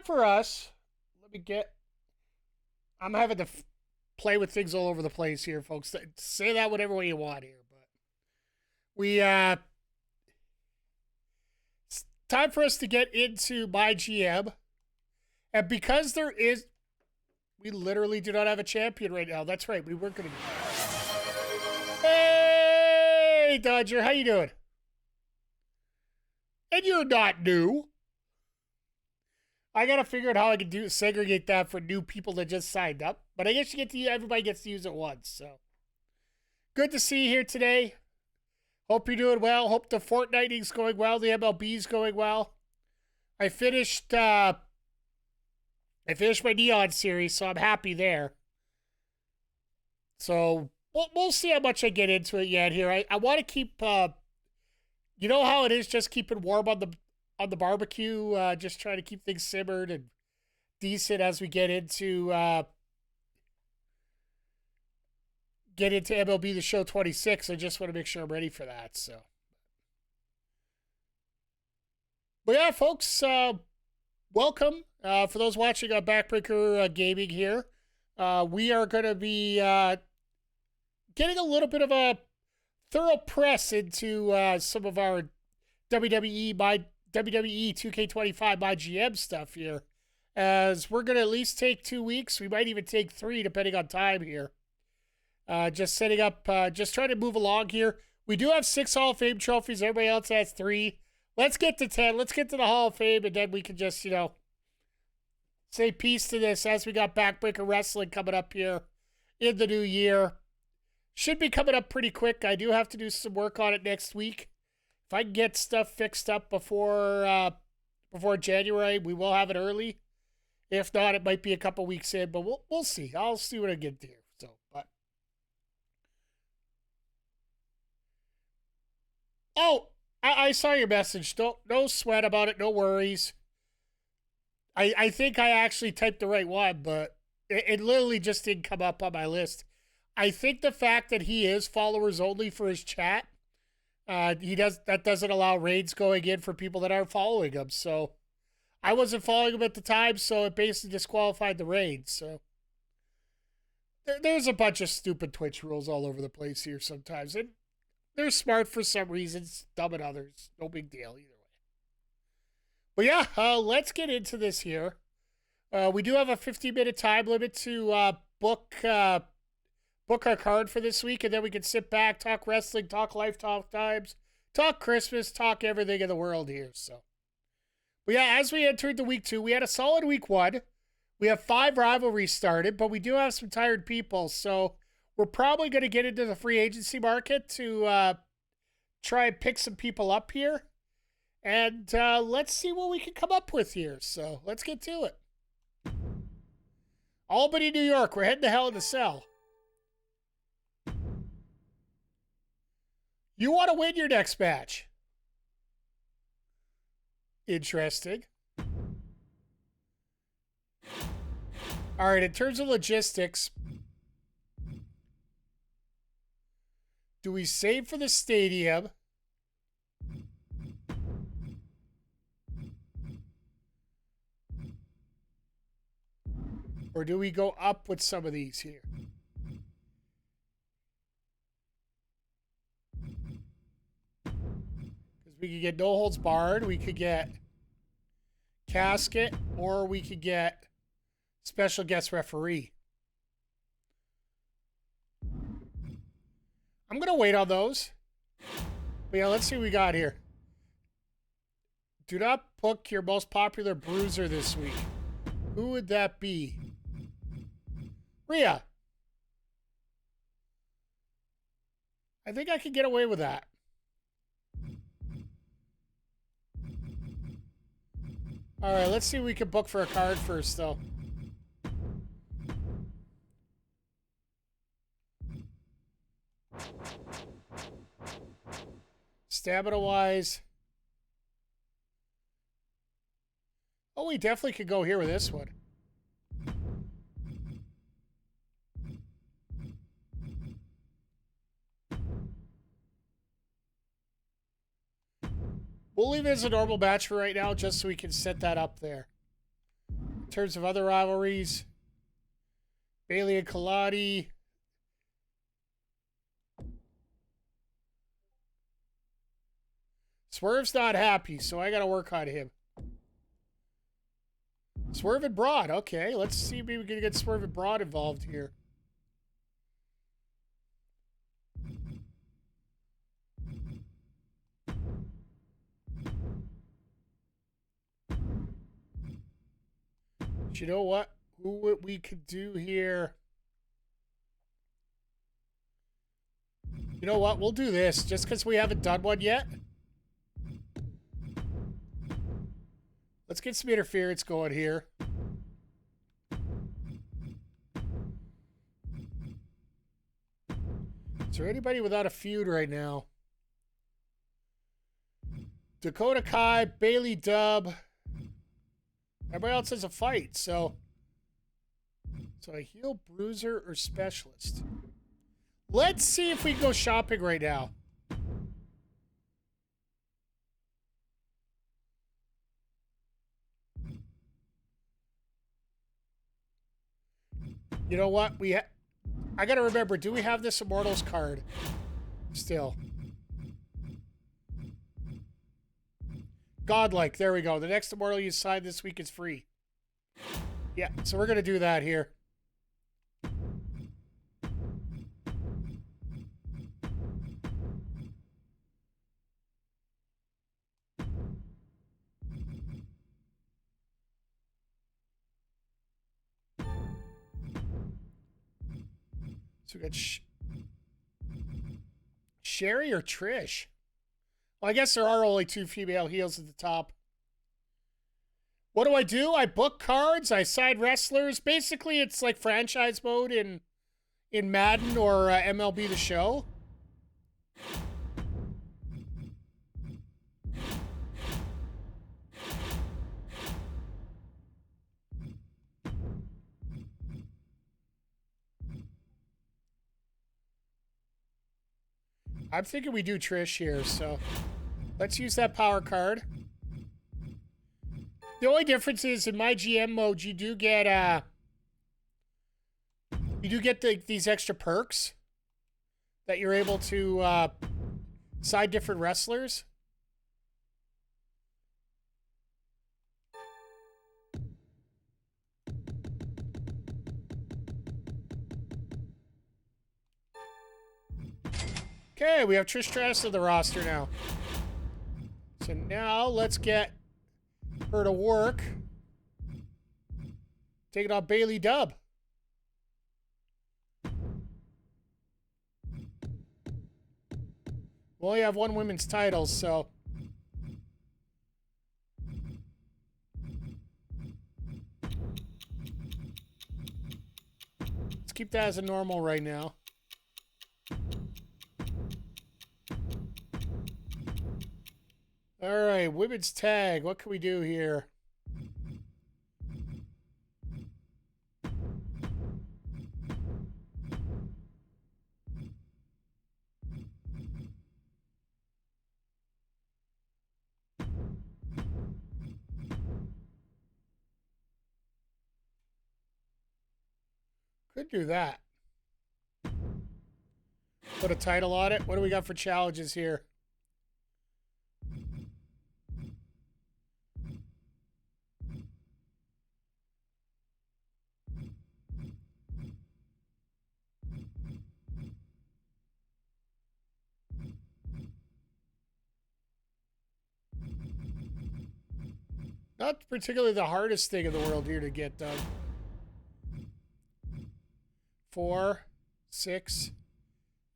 time for us. Let me get. I'm having to play with things all over the place here, folks. Say that whatever way you want here, but we it's time for us to get into myGM, and because we literally do not have a champion right now. That's right, we weren't going to. Hey, Dodger, how you doing? And you're not new. I gotta figure out how I can segregate that for new people that just signed up. But I guess everybody gets to use it once. So good to see you here today. Hope you're doing well. Hope the Fortniting's going well. The MLB's going well. I finished my Neon series, so I'm happy there. So we'll see how much I get into it yet here. I want to keep you know how it is, just keeping warm on the barbecue, just trying to keep things simmered and decent as we get into MLB The Show 26. I just want to make sure I'm ready for that. So, but yeah, folks, welcome. For those watching on Backbreaker Gaming here, we are going to be getting a little bit of a thorough press into some of our WWE 2k25 myGM stuff here, as we're going to at least take 2 weeks. We might even take 3 depending on time here. Just setting up, just trying to move along here. We do have 6 Hall of Fame trophies. Everybody else has 3. Let's get to 10. Let's get to the Hall of Fame, and then we can just, say peace to this as we got Backbreaker Wrestling coming up here in the new year. Should be coming up pretty quick. I do have to do some work on it next week. If I can get stuff fixed up before January, we will have it early. If not, it might be a couple weeks in, but we'll see. I'll see what I get here. So, but I saw your message. No sweat about it. No worries. I think I actually typed the right one, but it literally just didn't come up on my list. I think the fact that he is followers only for his chat, that doesn't allow raids going in for people that aren't following him. So I wasn't following him at the time, so it basically disqualified the raid. So there's a bunch of stupid Twitch rules all over the place here sometimes. And they're smart for some reasons, dumb in others. No big deal either way. But yeah, let's get into this here. We do have a 15-minute time limit to book our card for this week, and then we can sit back, talk wrestling, talk life, talk times, talk Christmas, talk everything in the world here. So, but yeah, as we entered the week 2, we had a solid week 1. We have 5 rivalries started, but we do have some tired people, so we're probably going to get into the free agency market to try and pick some people up here, and let's see what we can come up with here. So let's get to it. Albany, New York, we're heading to Hell in a Cell. You want to win your next match. Interesting. All right, in terms of logistics, do we save for the stadium? Or do we go up with some of these here? We could get no holds barred, we could get casket, or we could get special guest referee. I'm going to wait on those. But yeah, let's see what we got here. Do not book your most popular bruiser this week. Who would that be? Rhea. I think I could get away with that. All right, let's see if we can book for a card first, though. Stamina-wise. Oh, we definitely could go here with this one. We'll leave it as a normal match for right now, just so we can set that up there. In terms of other rivalries, Bayley and Kelani. Swerve's not happy, so I got to work on him. Swerve and Broad. Okay, let's see if we can get Swerve and Broad involved here. You know what? Who we could do here? You know what? We'll do this just because we haven't done one yet. Let's get some interference going here. Is there anybody without a feud right now? Dakota Kai, Bayley Dub. Everybody else has a fight, so a heel, bruiser, or specialist. Let's see if we can go shopping right now. You know what? I gotta remember, do we have this Immortals card still? Godlike, there we go. The next Immortal you sign this week is free. Yeah, so we're gonna do that here. So we got Sherry or Trish? Well, I guess there are only 2 female heels at the top. What do? I book cards. I sign wrestlers. Basically, it's like franchise mode in Madden or MLB The Show. I'm thinking we do Trish here, so let's use that power card. The only difference is in myGM mode, you do get these extra perks that you're able to side different wrestlers. Okay, we have Trish Stratus on the roster now. So now let's get her to work. Take it on Bayley Dub. We only have 1 women's title, so let's keep that as a normal right now. All right, women's tag. What can we do here? Could do that. Put a title on it. What do we got for challenges here? Not particularly the hardest thing in the world here to get done. 4, 6,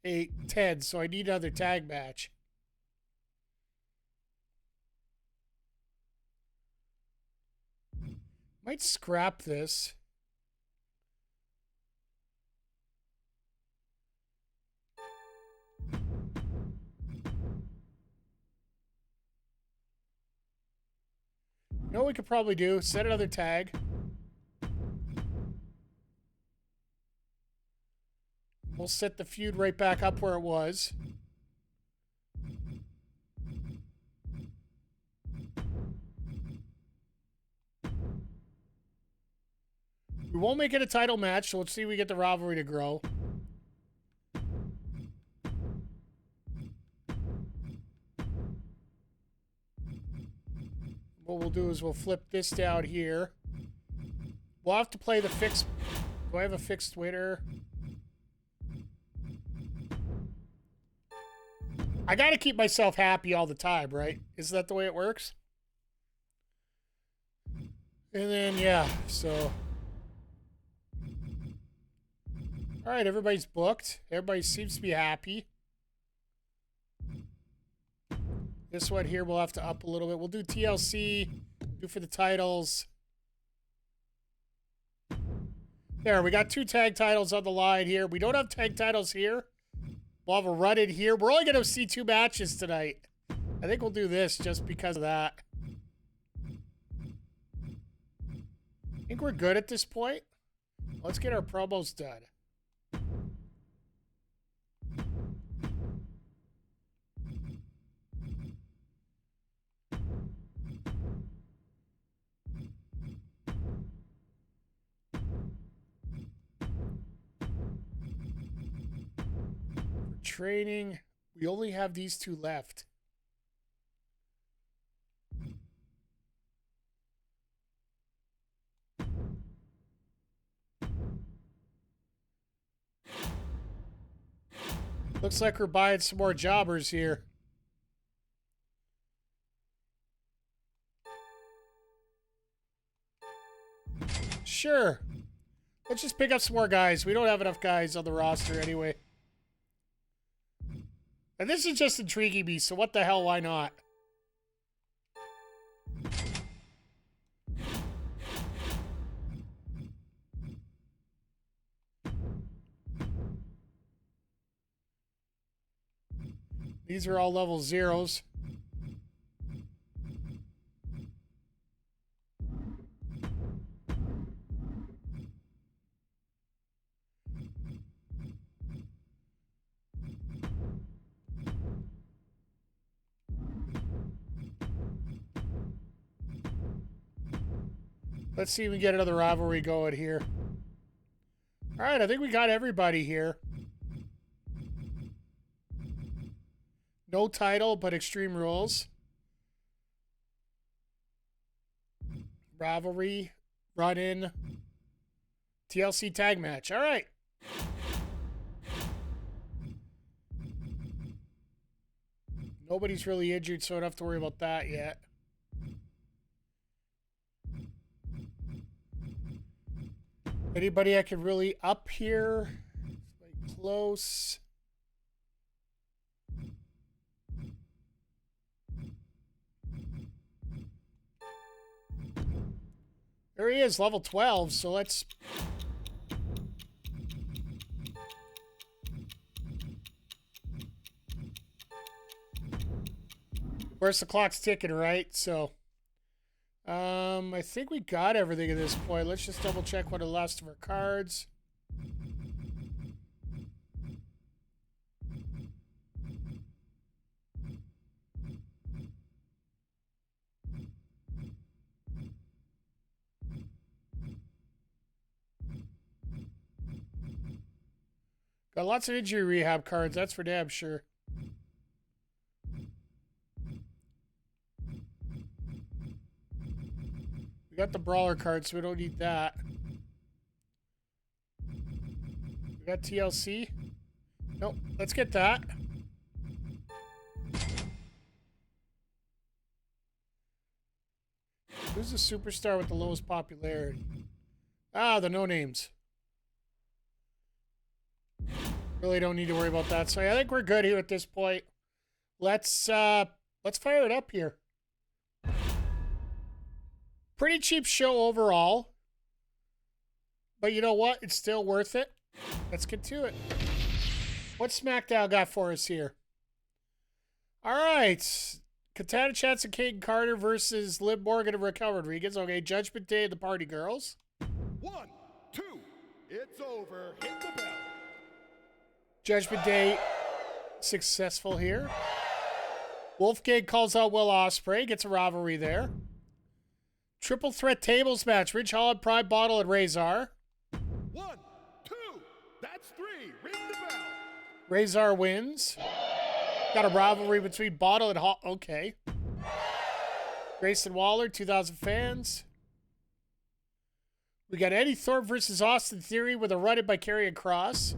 8, 10. So I need another tag match. Might scrap this. You know what we could probably do? Set another tag. We'll set the feud right back up where it was. We won't make it a title match, so let's see if we get the rivalry to grow. What we'll do is we'll flip this down here. We'll have to play the fixed... Do I have a fixed Twitter? I gotta keep myself happy all the time, right? Isn't that the way it works? And then, yeah, so... Alright, everybody's booked. Everybody seems to be happy. This one here we'll have to up a little bit. We'll do TLC, do for the titles. There, we got 2 tag titles on the line here. We don't have tag titles here. We'll have a run in here. We're only going to see 2 matches tonight. I think we'll do this just because of that. I think we're good at this point. Let's get our promos done. Training, we only have these 2 left. Looks like we're buying some more jobbers here. Sure. Let's just pick up some more guys. We don't have enough guys on the roster anyway. And this is just intriguing me, so what the hell, why not? These are all level 0s. Let's see if we get another rivalry going here. All right, I think we got everybody here. No title, but Extreme Rules. Rivalry, run-in, TLC tag match. All right. Nobody's really injured, so I don't have to worry about that yet. Anybody I could really up here? Like close. There he is, level 12, so let's... Where's the clock's ticking, right? So... I think we got everything at this point. Let's just double check what are the last of our cards. Got lots of injury rehab cards, that's for damn sure. We got the brawler card, so we don't need that. We got TLC. Nope, let's get that. Who's the superstar with the lowest popularity? Ah, the no-names. Really don't need to worry about that. So I think we're good here at this point. Let's fire it up here. Pretty cheap show overall. But you know what? It's still worth it. Let's get to it. What SmackDown got for us here? All right. Katana Chance and Kate Carter versus Liv Morgan and Raquel Rodriguez. Okay, Judgment Day and the Party Girls. 1, 2, it's over. Hit the bell. Judgment Day successful here. Wolfgang calls out Will Ospreay. Gets a rivalry there. Triple threat tables match. Ridge Holland, Pride Bottle, and Razor. 3. Ring the bell. Razor wins. Got a rivalry between Bottle and Hall. Okay. Grayson Waller, 2,000 fans. We got Eddie Thorpe versus Austin Theory with a run-in by Karrion Kross.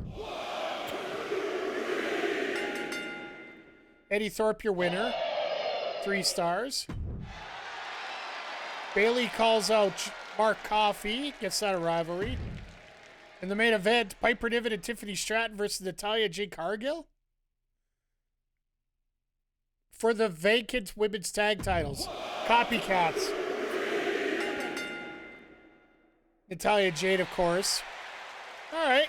Eddie Thorpe, your winner. 3 stars. Bayley calls out Mark Coffey. Gets out of rivalry. In the main event, Piper Niven and Tiffany Stratton versus Natalya J. Cargill. For the vacant women's tag titles. Copycats. Natalya Jade, of course. All right.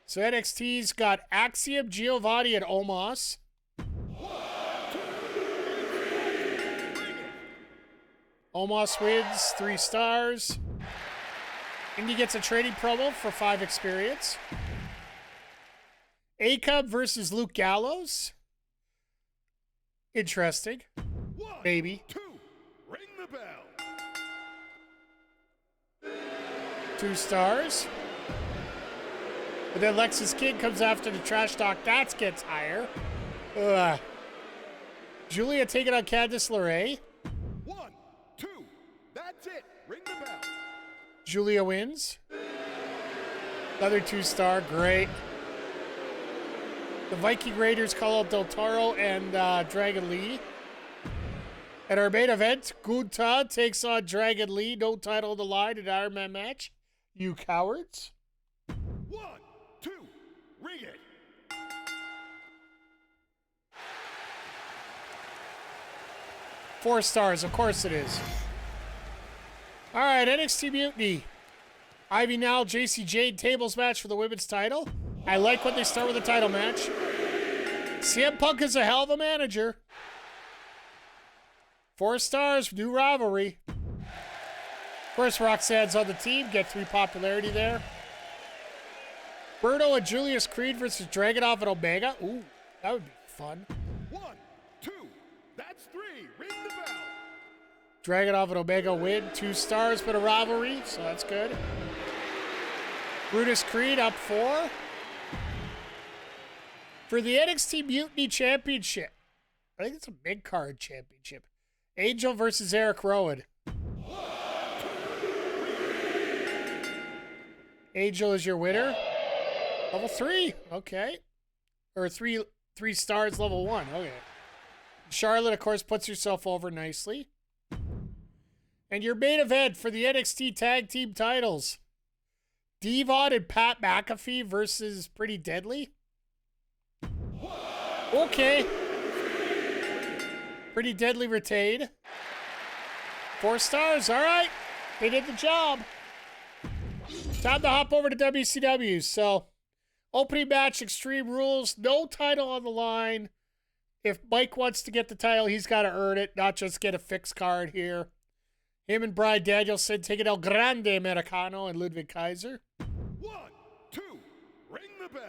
So NXT's got Axiom, Giovanni, and Omos. Omos wins, 3 stars. Indy gets a trading promo for 5 experience. A-Cub versus Luke Gallows. Interesting. 1, Maybe. 2. Ring the bell. 2 stars. But then Lexus King comes after the trash talk. That gets higher. Ugh. Julia taking on Candice LeRae. 1, 2. That's it. Ring the bell. Julia wins. Another 2-star. Great. The Viking Raiders call out Del Toro and Dragon Lee. At our main event, Gunta takes on Dragon Lee. No title on the line in an Iron Man match. You cowards. 1, 2. Ring it. Four stars, of course it is. All right, NXT Mutiny. Ivy Nile, JC Jade tables match for the women's title. I like when they start with a title match. CM Punk is a hell of a manager. 4 stars, new rivalry. Of course, Roxanne's on the team, get 3 popularity there. Berto and Julius Creed versus Dragunov and Omega. Ooh, that would be fun. 1, 2. That's 3. Ring the bell. Dragunov and Omega win. 2 stars, but a rivalry, so that's good. Brutus Creed up 4. For the NXT Mutiny Championship. I think it's a mid-card championship. Angel versus Eric Rowan. Angel is your winner. Level 3. Okay. Or 3 stars, level 1. Okay. Charlotte, of course, puts herself over nicely. And your main event for the NXT Tag Team titles. Devon and Pat McAfee versus Pretty Deadly. Okay. Pretty Deadly retained. 4 stars. All right. They did the job. Time to hop over to WCW. So, opening match, Extreme Rules. No title on the line. If Mike wants to get the title, he's got to earn it, not just get a fixed card here. Him and Bryan Danielson taking El Grande Americano and Ludwig Kaiser. 1, 2. Ring the bell.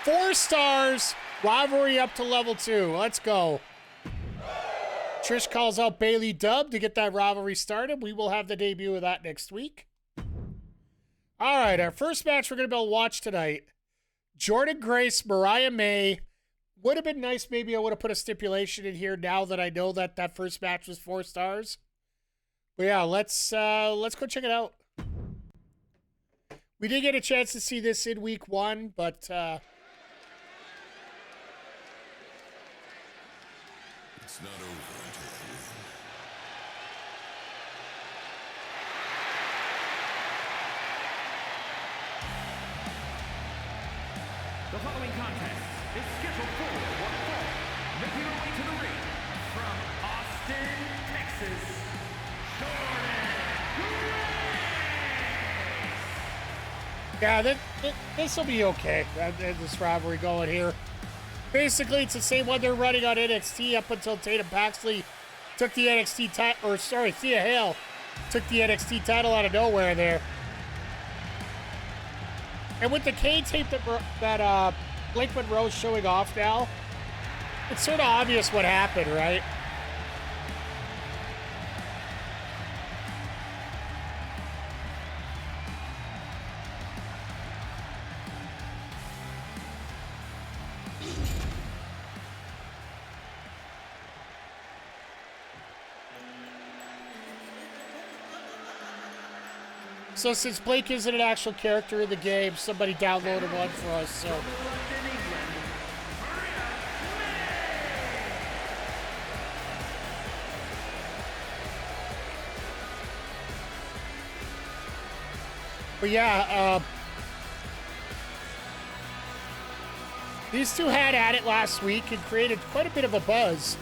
4 stars. Rivalry up to level 2. Let's go. Trish calls out Bayley Dub to get that rivalry started. We will have the debut of that next week. All right, our first match we're going to be able to watch tonight. Jordynne Grace, Mariah May. Would have been nice maybe I would have put a stipulation in here now that I know that that first match was 4 stars. But yeah, let's go check it out. We did get a chance to see this in week 1, but It's not over until I win. The following contest is scheduled for one fall. Making her way to the ring from Austin, Texas, Jordynne. yeah, this will be okay. This rivalry going here. Basically, it's the same one they're running on NXT up until Tatum Paxley took the NXT title, or sorry, Thea Hale took the NXT title out of nowhere there. And with the K tape that Blake Monroe's showing off now, it's sort of obvious what happened, right? So since Blake isn't an actual character in the game, somebody downloaded one for us, so. But yeah, these two had at it last week and created quite a bit of a buzz.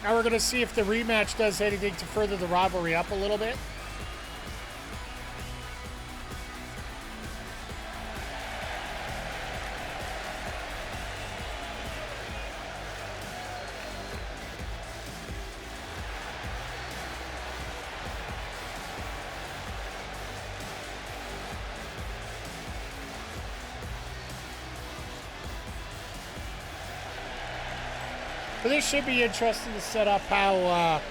Now we're going to see if the rematch does anything to further the rivalry up a little bit. But this should be interesting to set up how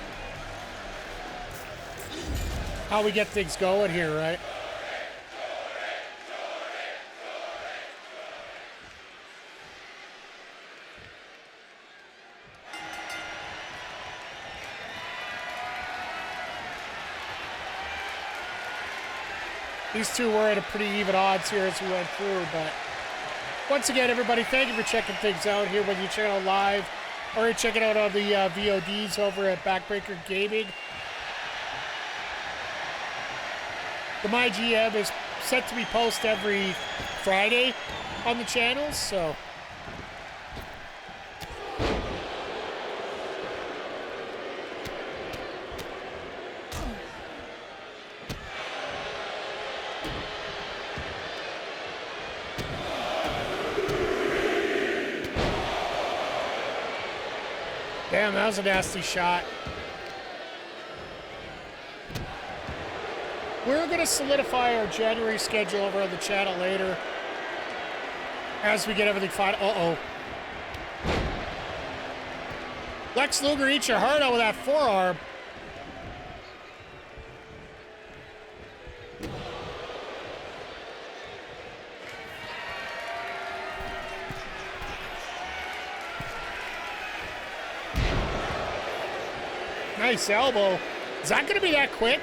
we get things going here, right? These two were at a pretty even odds here as we went through, but once again, everybody, thank you for checking things out here when you check out live. Or check it out on the VODs over at Backbreaker Gaming. The myGM is set to be posted every Friday on the channel, so. Damn, that was a nasty shot. We're going to solidify our January schedule over on the channel later as we get everything fine. Uh-oh. Lex Luger eats your heart out with that forearm. Nice elbow. Is that going to be that quick?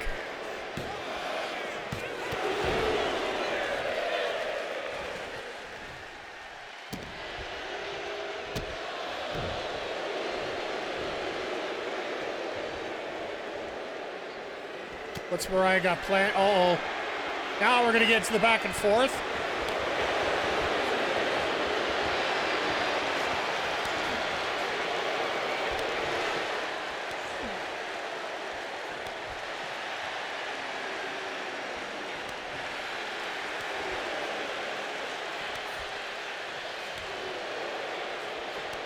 What's Mariah got planned? Uh-oh. Now we're going to get to the back and forth.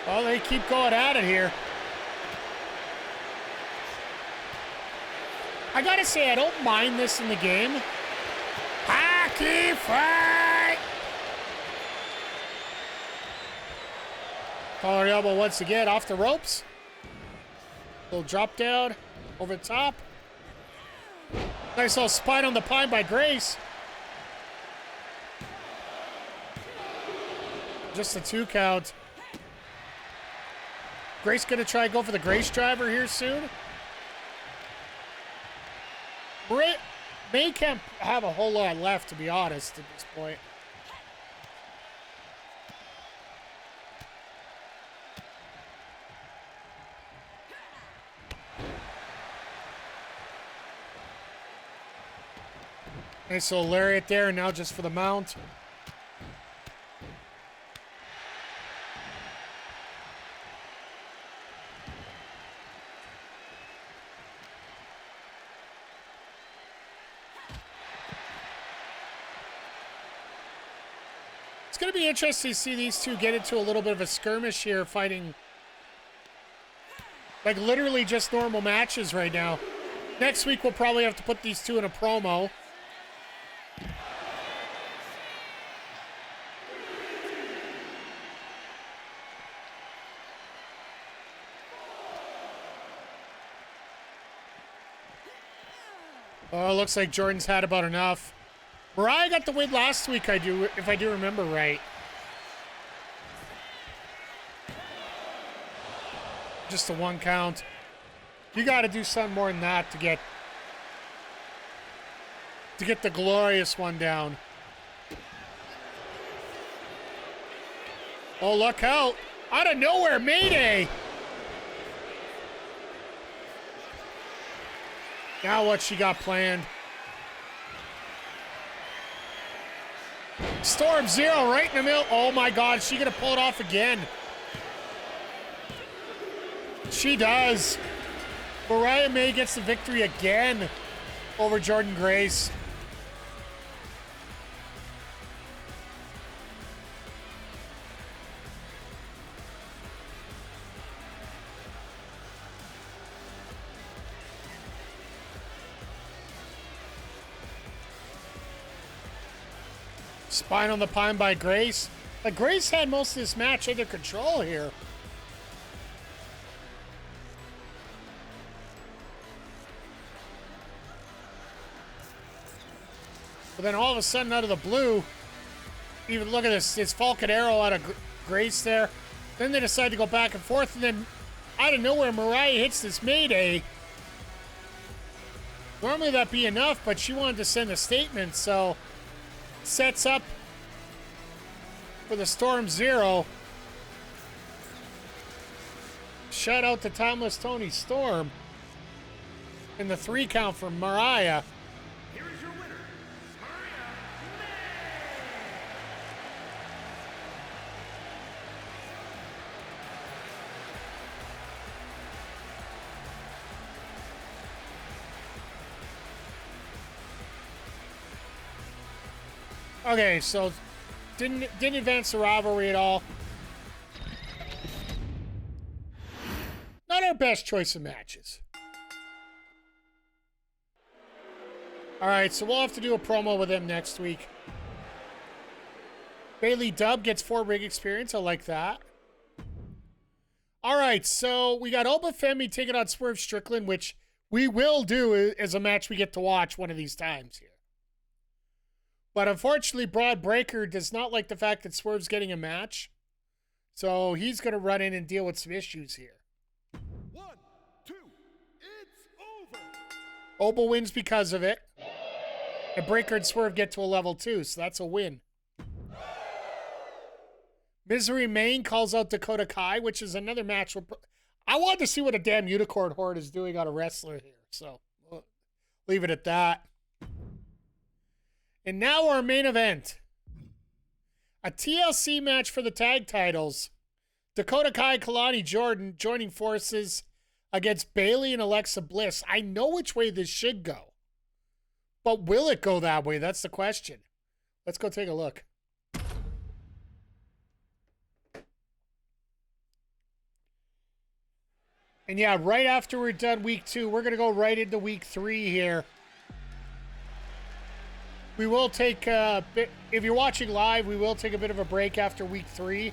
Well, they keep going at it here. I gotta say, I don't mind this in the game. Hockey fight! Collar elbow once again, off the ropes. Little drop down, over the top. Nice little spine on the pine by Grace. Just a 2 count. Grace gonna try and go for the Grace driver here soon. May can't have a whole lot left, to be honest, at this point. Nice little lariat there, and now just for the mount. It's going to be interesting to see these two get into a little bit of a skirmish here, fighting like literally just normal matches right now. Next week, we'll probably have to put these two in a promo. Oh, looks like Jordynne's had about enough. Mariah got the win last week, if I do remember right. Just a 1 count. You got to do something more than that to get the glorious one down. Oh, look out. Out of nowhere, Mayday. Now what she got planned. Storm Zero right in the middle. Oh my God, is she gonna pull it off again? She does. Mariah May gets the victory again over Jordynne Grace. Spine on the pine by Grace. But Grace had most of this match under control here. But then all of a sudden, out of the blue, even look at this, it's Falcon Arrow out of Grace there. Then they decide to go back and forth, and then out of nowhere, Mariah hits this Mayday. Normally that'd be enough, but she wanted to send a statement, so sets up for the Storm Zero. Shout out to Timeless Tony Storm. And the 3 count for Mariah. Here is your winner, Mariah May. Okay, so didn't advance the rivalry at all. Not our best choice of matches. All right, so we'll have to do a promo with them next week. Bayley Dub gets 4 ring experience. I like that. All right, so we got Oba Femi taking on Swerve Strickland, which we will do as a match we get to watch one of these times here. But unfortunately, Broad Breaker does not like the fact that Swerve's getting a match. So he's going to run in and deal with some issues here. 1, 2, it's over. Oba wins because of it. And Breaker and Swerve get to a level 2, so that's a win. Misery Main calls out Dakota Kai, which is another match. I wanted to see what a damn Unicorn Horde is doing on a wrestler here, so we'll leave it at that. And now our main event. A TLC match for the tag titles. Dakota Kai, Kelani, Jordynne joining forces against Bayley and Alexa Bliss. I know which way this should go. But will it go that way? That's the question. Let's go take a look. And yeah, right after we're done week 2, we're going to go right into week 3 here. We will take a bit, if you're watching live, we will take a bit of a break after week 3.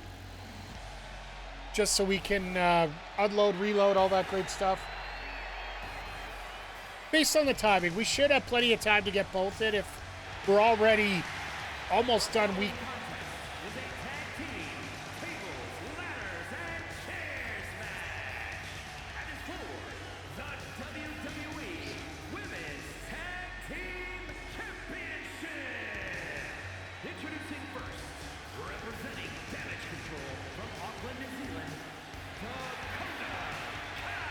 Just so we can unload, reload, all that great stuff. Based on the timing, we should have plenty of time to get both in if we're already almost done week. Is a tag team, tables, ladders, and chairs match. And it's for the WWE Women's Tag Team Championship. Introducing first, representing Damage Control from Auckland, New Zealand, Dakota Kai.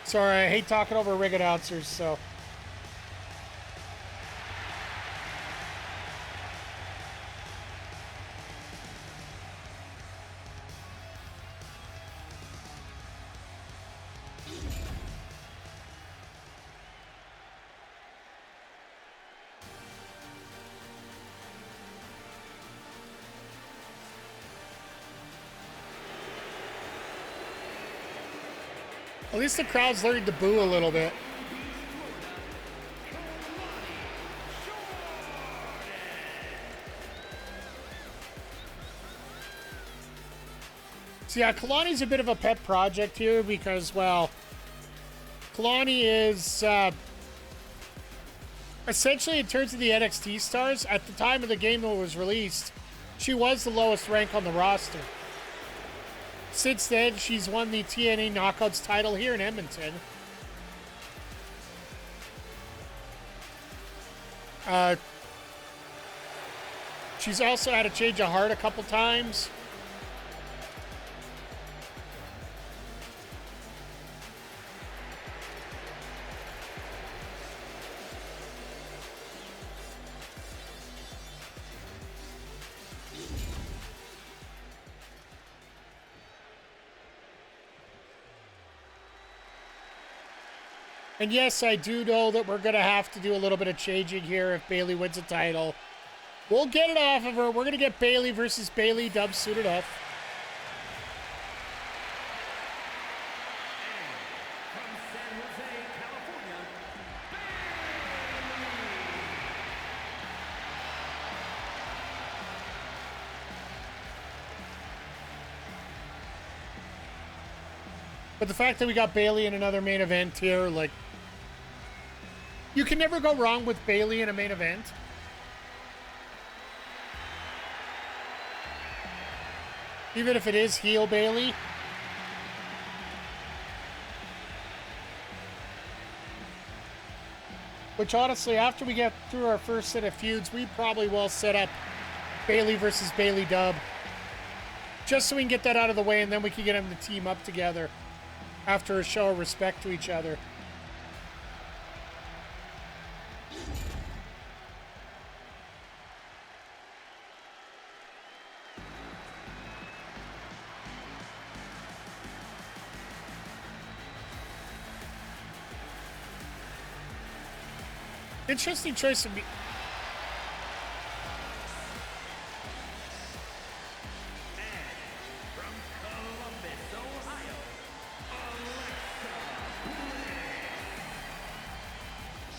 Sorry, I hate talking over ring announcers, so. At least the crowd's learning to boo a little bit. So yeah, Kelani's a bit of a pet project here because, well, Kelani is essentially, in terms of the NXT stars, at the time of the game that was released, she was the lowest rank on the roster. Since then, she's won the TNA Knockouts title here in Edmonton. She's also had a change of heart a couple times. And yes, I do know that we're going to have to do a little bit of changing here if Bayley wins a title. We'll get it off of her. We're going to get Bayley versus Bayley dub suited up. From San Jose, California, But the fact that we got Bayley in another main event here, like, you can never go wrong with Bayley in a main event. Even if it is heel Bayley. Which honestly, after we get through our first set of feuds, we probably will set up Bayley versus Bayley dub. Just so we can get that out of the way, and then we can get them to team up together after a show of respect to each other. Interesting choice of me. from Columbus, Ohio,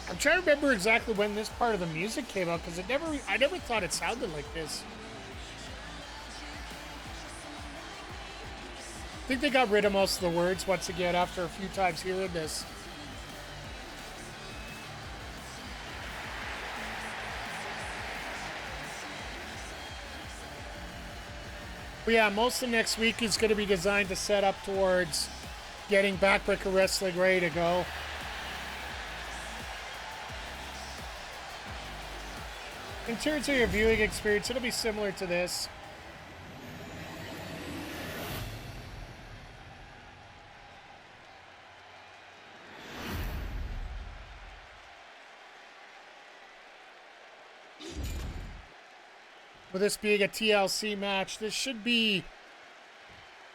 I'm trying to remember exactly when this part of the music came out because I never thought it sounded like this. I think they got rid of most of the words once again after a few times hearing this. But yeah, most of next week is going to be designed to set up towards getting Backbreaker Wrestling ready to go. In terms of your viewing experience, it'll be similar to this. With this being a TLC match, this should be...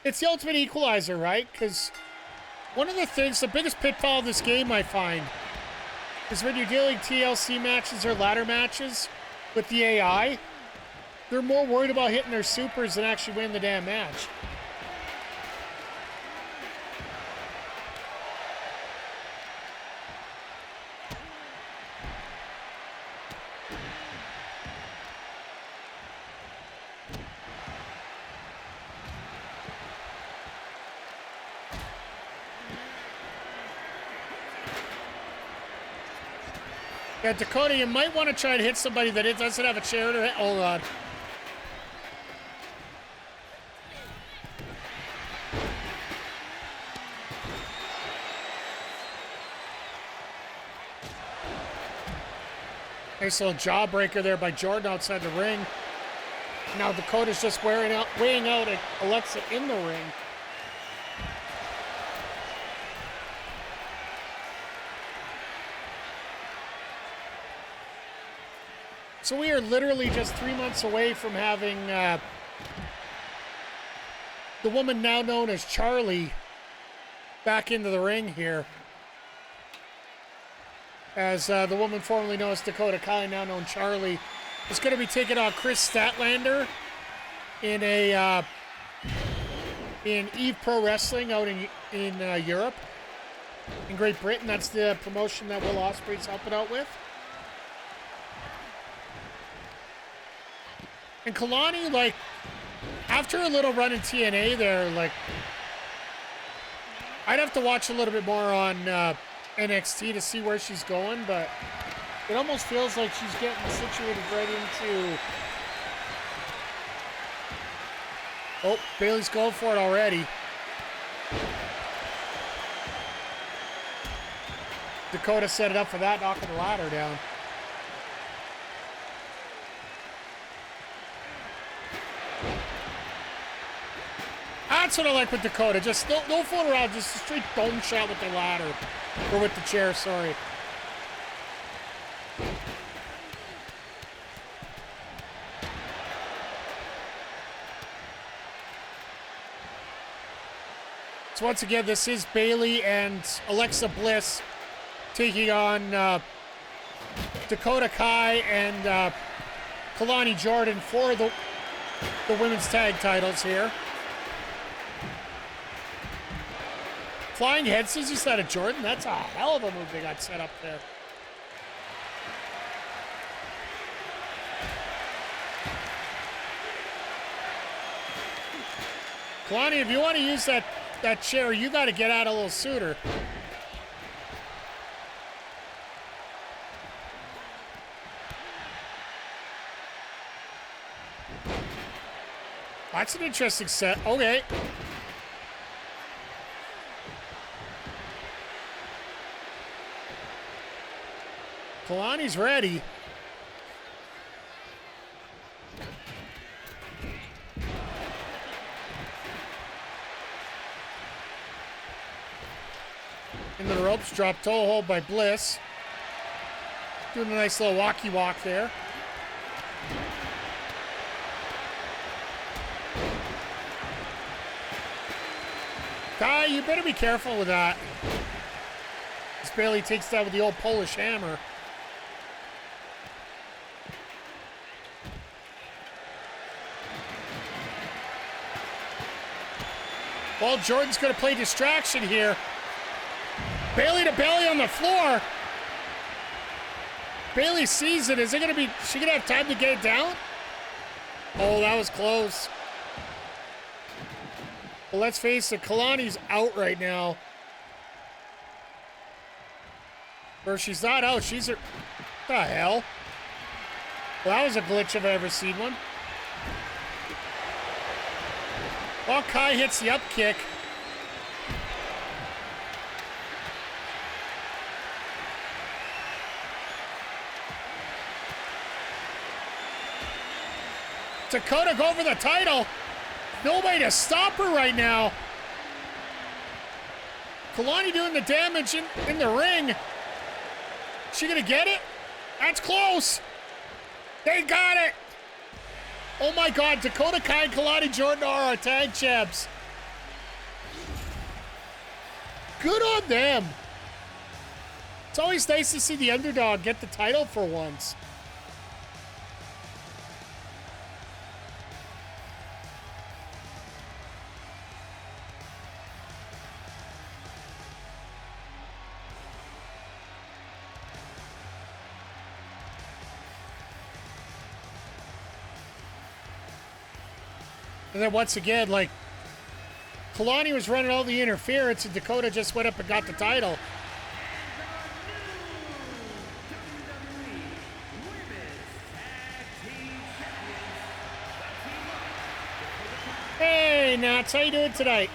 It's the ultimate equalizer, right? Because one of the things, the biggest pitfall of this game, I find, is when you're dealing TLC matches or ladder matches with the AI, they're more worried about hitting their supers than actually winning the damn match. Yeah, Dakota, you might want to try to hit somebody that doesn't have a chair to hit. Hold on. Nice little jawbreaker there by Jordynne outside the ring. Now Dakota's just weighing out Alexa in the ring. So we are literally just 3 months away from having the woman now known as Charlie back into the ring here. As the woman formerly known as Dakota Kai, now known Charlie, is going to be taking on Chris Statlander in Eve Pro Wrestling out in Europe, in Great Britain. That's the promotion that Will Ospreay's helping out with. And Kelani, like, after a little run in TNA there, like, I'd have to watch a little bit more on NXT to see where she's going, but it almost feels like she's getting situated right into Oh, Bayley's going for it already. Dakota set it up for that, knocking the ladder down. That's what I like with Dakota. Just don't fool around. Just a straight dome shot with the ladder. Or with the chair, sorry. So once again, this is Bayley and Alexa Bliss taking on Dakota Kai and Kelani Jordynne for the women's tag titles here. Flying head scissors out of Jordynne. That's a hell of a move they got set up there. Kelani, if you want to use that chair, you got to get out a little sooner. That's an interesting set. Okay. Kalani's ready. Into the ropes, drop toe hold by Bliss. Doing a nice little walkie walk there. Kai, you better be careful with that. As Bayley takes that with the old Polish hammer. Well, Jordynne's going to play distraction here. Bayley to belly on the floor. Bayley sees it. Is it going to be... She going to have time to get it down? Oh, that was close. Well, let's face it. Kalani's out right now. Or she's not out. She's... What the hell? Well, that was a glitch if I've ever seen one. Well, Kai hits the up kick. Dakota go for the title. Nobody to stop her right now. Kelani doing the damage in the ring. She gonna get it? That's close. They got it. Oh my God, Dakota Kai and Kelani Jordynne are our tag champs. Good on them. It's always nice to see the underdog get the title for once. And then once again, like, Kelani was running all the interference and Dakota just went up and got the title. Hey, Nats, how you doing tonight?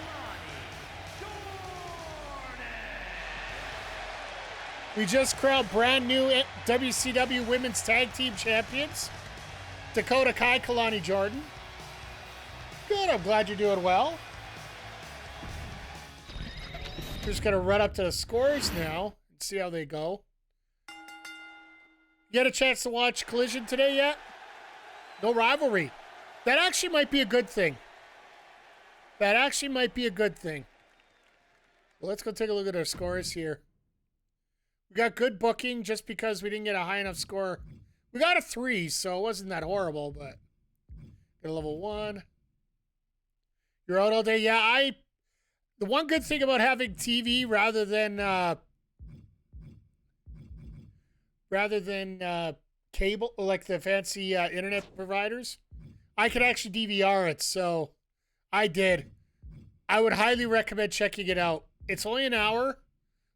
We just crowned brand new WCW Women's Tag Team Champions. Dakota Kai, Kelani Jordynne. Good, I'm glad you're doing well. We're just gonna run up to the scores now and see how they go. You had a chance to watch Collision today yet? No rivalry. That actually might be a good thing. That actually might be a good thing. Well, let's go take a look at our scores here. We got good booking just because we didn't get a high enough score. We got a 3, so it wasn't that horrible, but got a level 1. You're out all day? Yeah, the one good thing about having TV rather than cable, like the fancy internet providers, I could actually DVR it, so I did. I would highly recommend checking it out. It's only an hour,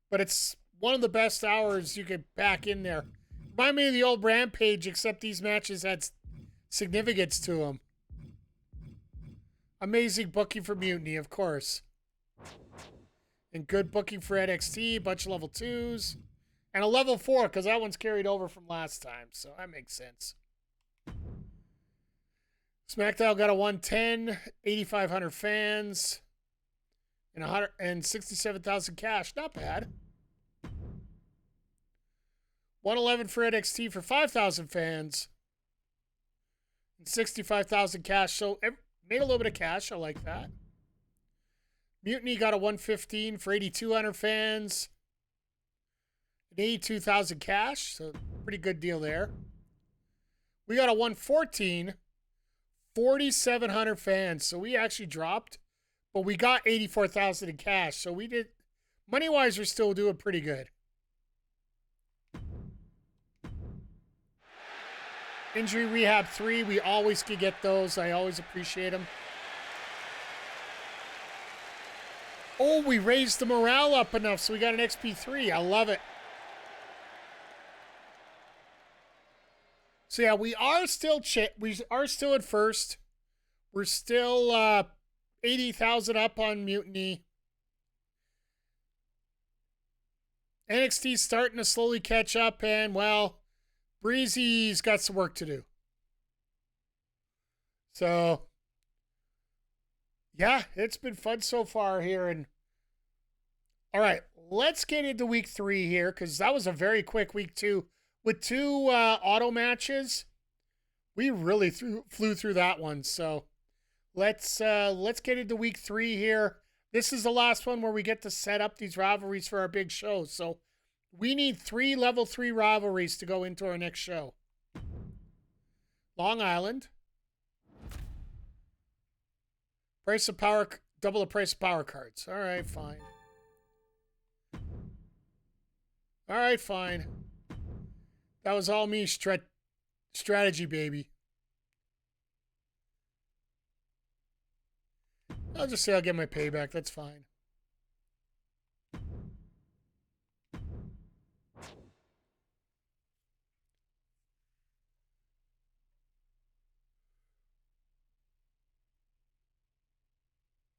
but it's one of the best hours you could pack in there. Remind me of the old Rampage, except these matches had significance to them. Amazing booking for Mutiny, of course. And good booking for NXT, a bunch of level 2s. And a level 4, because that one's carried over from last time, so that makes sense. SmackDown got a 110, 8,500 fans, and 167,000 cash. Not bad. 111 for NXT for 5,000 fans, and 65,000 cash. So made a little bit of cash. I like that. Mutiny got a 115 for 8,200 fans, and 82,000 cash. So pretty good deal there. We got a 114, 4,700 fans. So we actually dropped, but we got 84,000 in cash. So we did, money-wise, we're still doing pretty good. Injury Rehab 3, we always can get those. I always appreciate them. Oh, we raised the morale up enough, so we got an XP3. I love it. So yeah, we are still at first. We're still 80,000 up on Mutiny. NXT's starting to slowly catch up, and well, Breezy's got some work to do. So, yeah, it's been fun so far here. And all right, let's get into week 3 here, because that was a very quick week 2. With 2 auto matches, we really flew through that one. So let's get into week 3 here. This is the last one where we get to set up these rivalries for our big shows. So we need 3 level 3 rivalries to go into our next show. Long Island. Price of power, double the price of power cards. All right, fine. All right, fine. That was all me, strategy, baby. I'll just say I'll get my payback. That's fine.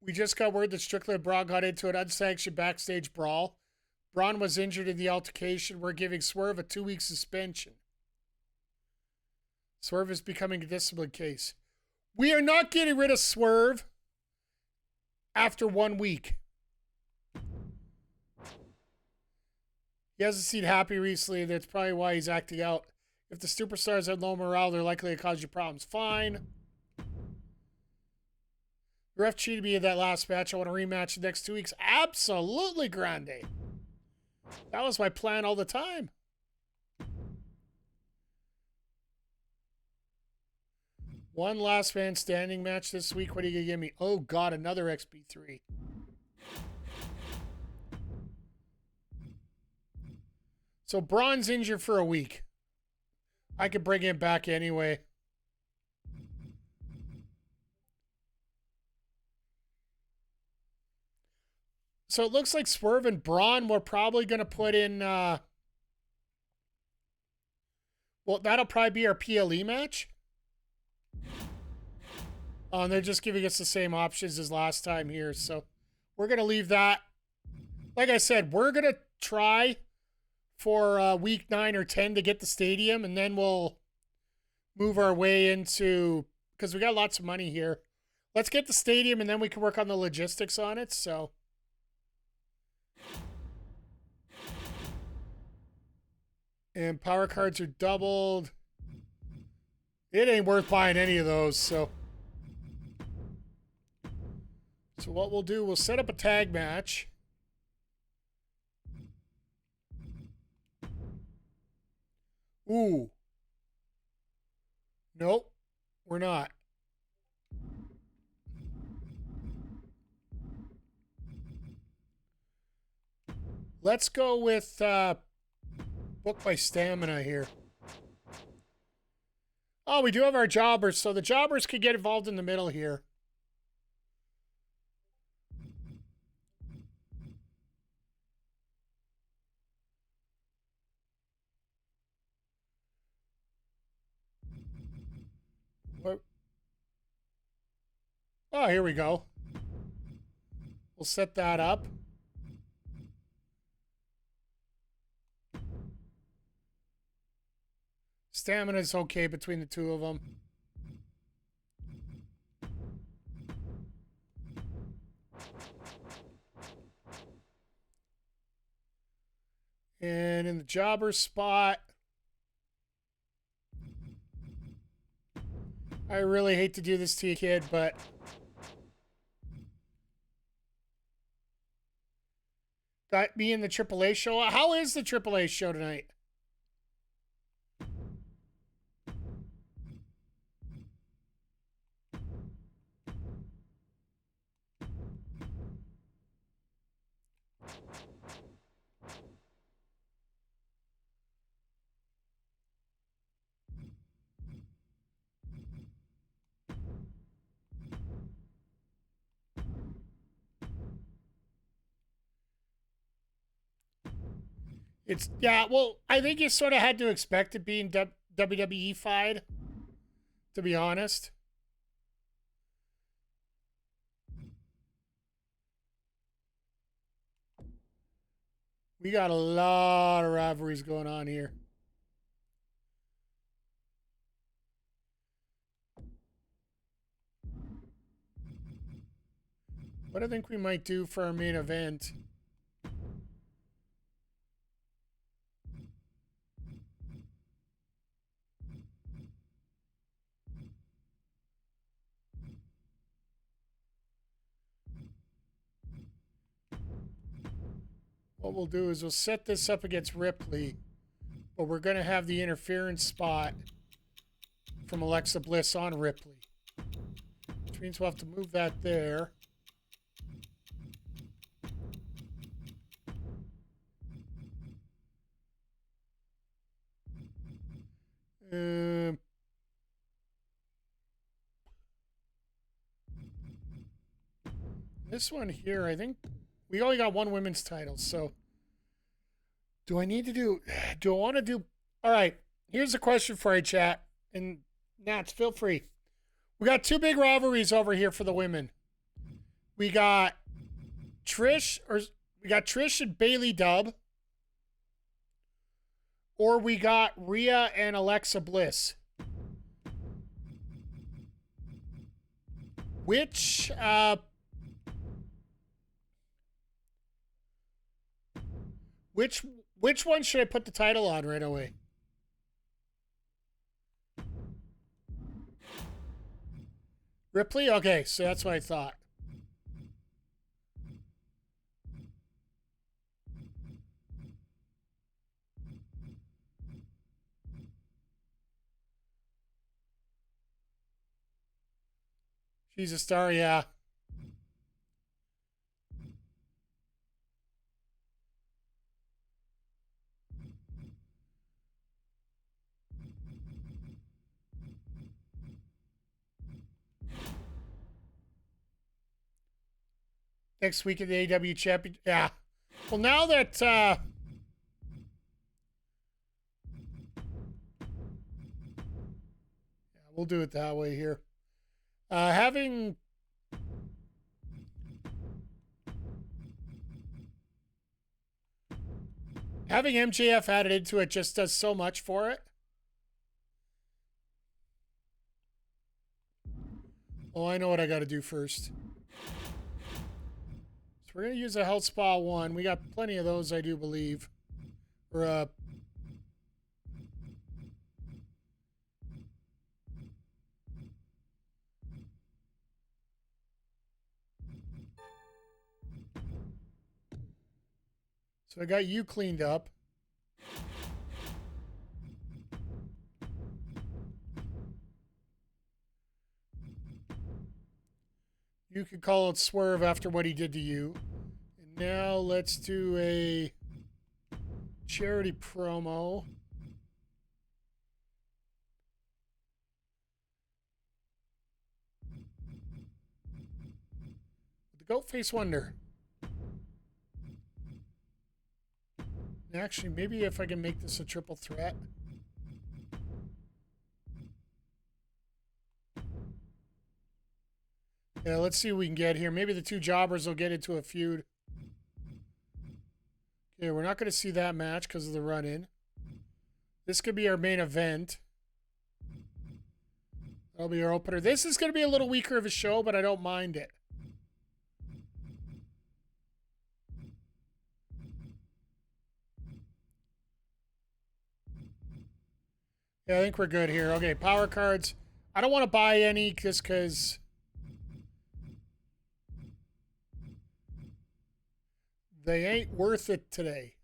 We just got word that Strickland and Braun got into an unsanctioned backstage brawl. Braun was injured in the altercation. We're giving Swerve a 2-week suspension. Swerve is becoming a discipline case. We are not getting rid of Swerve after 1 week. He hasn't seemed happy recently. That's probably why he's acting out. If the superstars have low morale, they're likely to cause you problems. Fine. The ref cheated me in that last match. I want a rematch the next 2 weeks. Absolutely, Grande. That was my plan all the time. One last man standing match this week. What are you going to give me? Oh, God, another XP3. So Braun's injured for a week. I could bring him back anyway. So it looks like Swerve and Braun we're probably going to put in... well, that'll probably be our PLE match. They're just giving us the same options as last time here. So we're going to leave that. Like I said, we're going to try for week 9 or 10 to get the stadium. And then we'll move our way into... Because we got lots of money here. Let's get the stadium and then we can work on the logistics on it. So... And power cards are doubled. It ain't worth buying any of those, so what we'll do, we'll set up a tag match. Ooh. Nope, we're not. Let's go with book by stamina here. Oh, we do have our jobbers, so the jobbers could get involved in the middle here. What? Oh, here we go. We'll set that up. Stamina's okay between the two of them. And in the jobber spot, I really hate to do this to you, kid, but that me in the AAA show. How is the AAA show tonight? It's, yeah, well, I think you sort of had to expect it being WWE-fied, to be honest. We got a lot of rivalries going on here. What I think we might do for our main event. What we'll do is we'll set this up against Ripley, but we're going to have the interference spot from Alexa Bliss on Ripley, which means we'll have to move that there. This one here, I think we only got one women's title, so do I want to do, all right, here's a question for you, chat, and Nats, feel free. We got two big rivalries over here for the women. We got Trish and Bayley dub, or we got Rhea and Alexa Bliss. Which one should I put the title on right away? Ripley? Okay, so that's what I thought. She's a star, yeah. Next week at the AEW Champion. Yeah. Well, now that yeah, we'll do it that way here. Having MJF added into it just does so much for it. Oh, I know what I got to do first. So we're going to use a Health Spa 1. We got plenty of those, I do believe. Or, so I got you cleaned up. You could call it Swerve after what he did to you. And now let's do a charity promo. The Goat Face Wonder. Actually, maybe if I can make this a triple threat. Yeah, let's see what we can get here. Maybe the two jobbers will get into a feud. Okay, we're not going to see that match because of the run-in. This could be our main event. That'll be our opener. This is going to be a little weaker of a show, but I don't mind it. Yeah, I think we're good here. Okay, power cards. I don't want to buy any just because they ain't worth it today.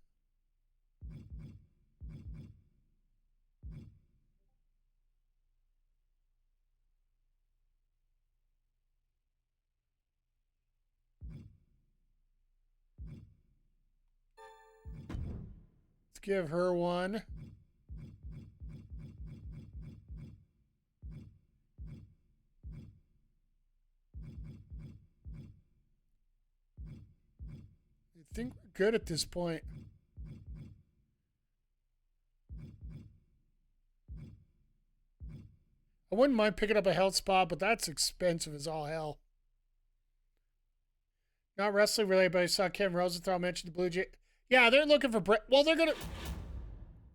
Let's give her one. I think we're good at this point. I wouldn't mind picking up a health spot, but that's expensive as all hell. Not wrestling related, but I saw Ken Rosenthal mention the Blue Jay. Yeah, they're looking for well, they're gonna.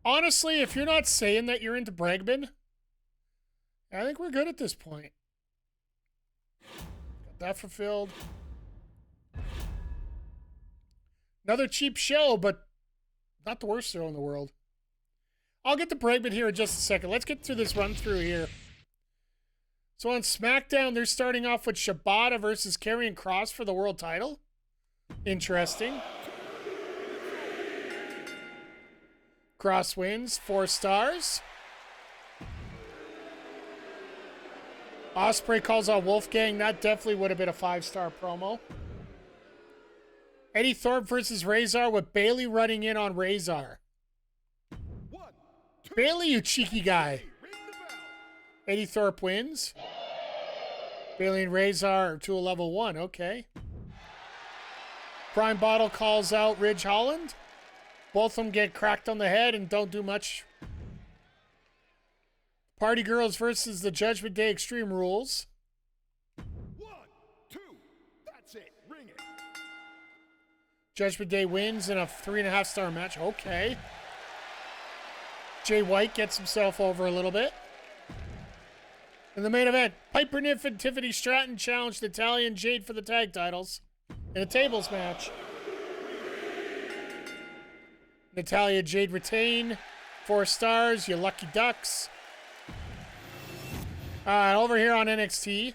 Honestly, if you're not saying that you're into Bregman, I think we're good at this point. Got that fulfilled. Another cheap show, but not the worst show in the world. I'll get to Bregman here in just a second. Let's get through this run through here. So on SmackDown, they're starting off with Shibata versus Karrion Kross for the world title. Interesting. Kross wins, 4 stars. Ospreay calls out Wolfgang. That definitely would have been a 5-star promo. Eddie Thorpe versus Razor with Bayley running in on Razor. Bayley, you cheeky guy. Eddie Thorpe wins. Bayley and Razor are to a level 1. Okay. Prime Bottle calls out Ridge Holland. Both of them get cracked on the head and don't do much. Party Girls versus the Judgment Day Extreme Rules. 1, 2, that's it. Ring it. Judgment Day wins in a 3.5-star match. Okay. Jay White gets himself over a little bit. In the main event, Piper Niven and Tiffany Stratton challenged Natalya and Jade for the tag titles in a tables match. Natalya, Jade retain. 4 stars, you lucky ducks. Over here on NXT,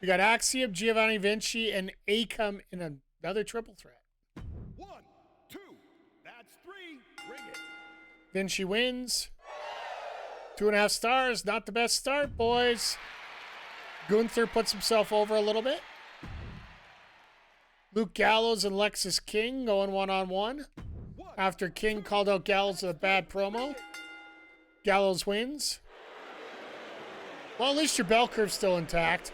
we got Axiom, Giovanni Vinci, and Akam in another triple threat. 1, 2, that's 3. Ring it. Vinci wins. 2.5 stars, not the best start, boys. Gunther puts himself over a little bit. Luke Gallows and Lexis King going one-on-one. After King called out Gallows with a bad promo. Gallows wins. Well, at least your bell curve's still intact.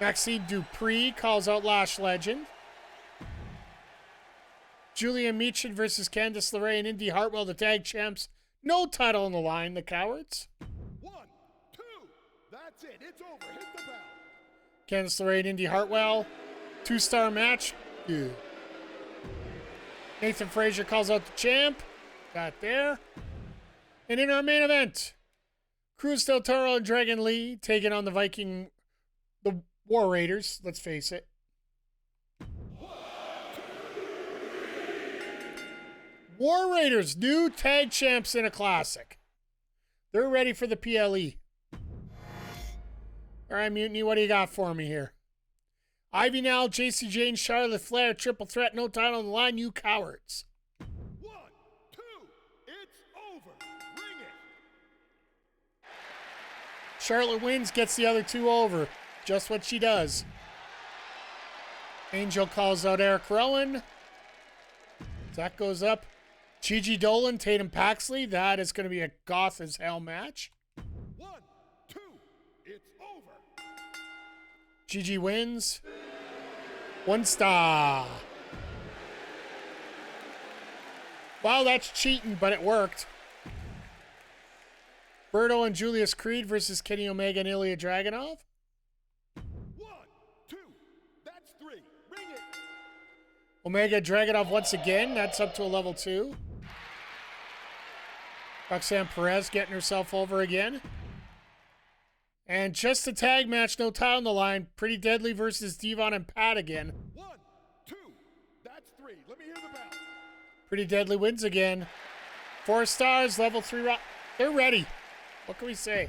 Maxine Dupree calls out Lash Legend. Julia Meechin versus Candice LeRae and Indy Hartwell, the tag champs. No title on the line, the cowards. 1, 2, that's it. It's over. Hit the bell. Candice LeRae and Indy Hartwell. 2-star match. Yeah. Nathan Frazier calls out the champ. Got there. And in our main event, Cruz del Toro and Dragon Lee taking on the War Raiders, let's face it. War Raiders, new tag champs in a classic. They're ready for the PLE. All right, Mutiny, what do you got for me here? Ivy Nile, JC Jane, Charlotte Flair, triple threat, no title on the line, you cowards. 1, 2, it's over. Ring it. Charlotte wins, gets the other two over. Just what she does. Angel calls out Eric Rowan. That goes up. Gigi Dolan, Tatum Paxley. That is going to be a goth as hell match. 1, 2, it's over. Gigi wins. 1 star. Wow, that's cheating, but it worked. Berto and Julius Creed versus Kenny Omega and Ilya Dragunov. 1, 2, that's 3. Ring it. Omega Dragunov once again. That's up to a level 2. Roxanne Perez getting herself over again. And just a tag match, no title on the line. Pretty Deadly versus Devon and Pat again. 1, 2, that's 3. Let me hear the bell. Pretty Deadly wins again. 4 stars, level 3. They're ready. What can we say?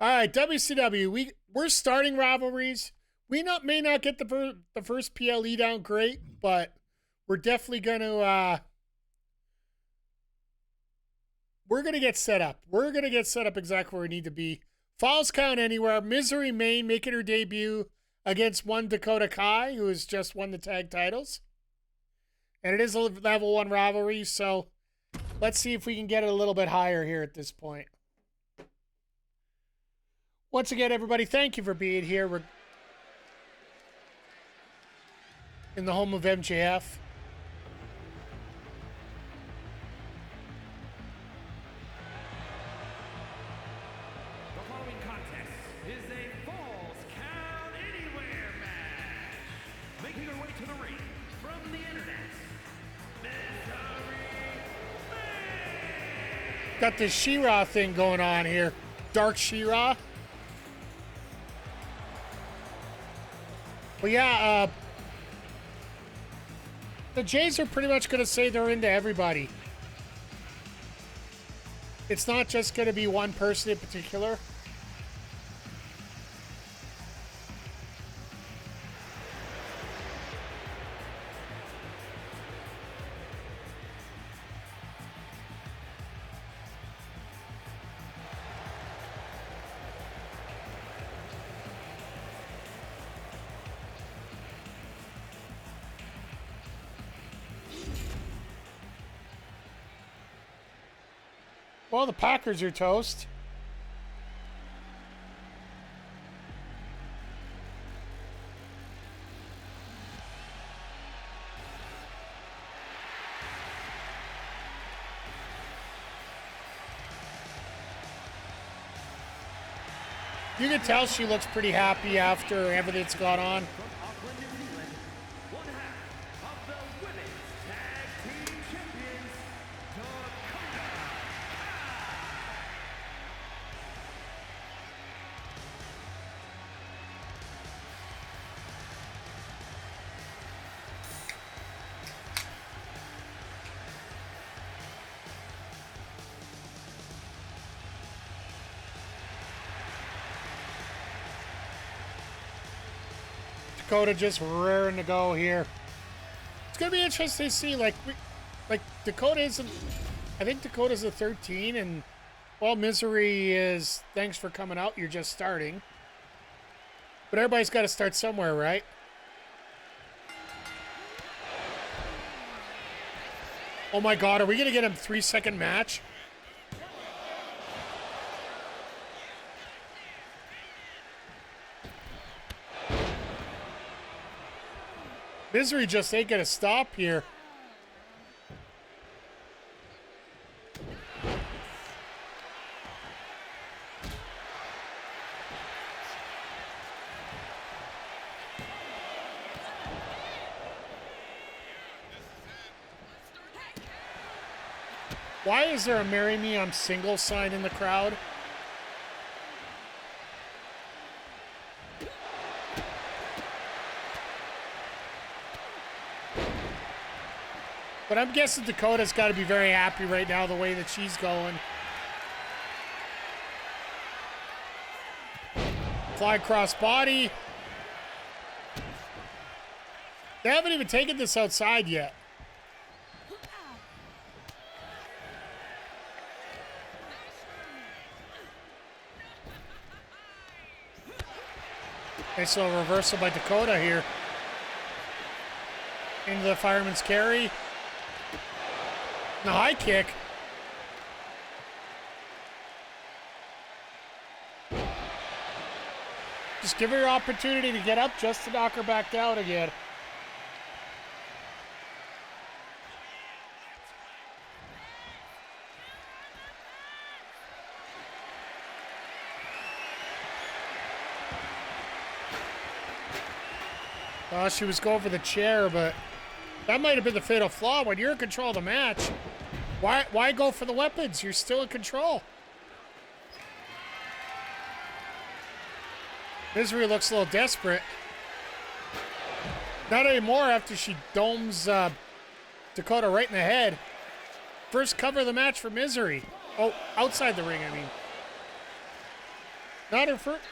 All right, WCW. We're starting rivalries. We may not get the first PLE down great, but we're definitely going to we're going to get set up. We're going to get set up exactly where we need to be. Falls Count Anywhere. Misery Maine making her debut against one Dakota Kai, who has just won the tag titles. And it is a level 1 rivalry, so let's see if we can get it a little bit higher here at this point. Once again, everybody, thank you for being here. We're in the home of MJF. The following contest is a Falls Count Anywhere match. Making her way to the ring from the internet, Got this She-Ra thing going on here. Dark She-Ra. Well, yeah, the Jays are pretty much going to say they're into everybody. It's not just going to be one person in particular. Well, the Packers are toast. You can tell she looks pretty happy after everything's gone on. from Auckland, New Zealand, one half of the Women's Tag Team Champions, Dakota. Dakota just raring to go here. It's gonna be interesting to see. Like Dakota isn't. I think Dakota's a 13, and well, Misery is. Thanks for coming out. You're just starting. But everybody's got to start somewhere, right? Oh my God, are we gonna get him 3-second match? Misery just ain't gonna stop here. Why is there a "Marry Me, I'm Single" sign in the crowd? But I'm guessing Dakota's got to be very happy right now the way that she's going. Fly cross body. They haven't even taken this outside yet. Nice little reversal by Dakota here. Into the fireman's carry. The high kick. Just give her your opportunity to get up just to knock her back down again. She was going for the chair, but that might have been the fatal flaw. When you're in control of the match, why go for the weapons? You're still in control. Misery looks a little desperate. Not anymore after she domes Dakota right in the head. First cover of the match for Misery. Oh, outside the ring, I mean. Not her first.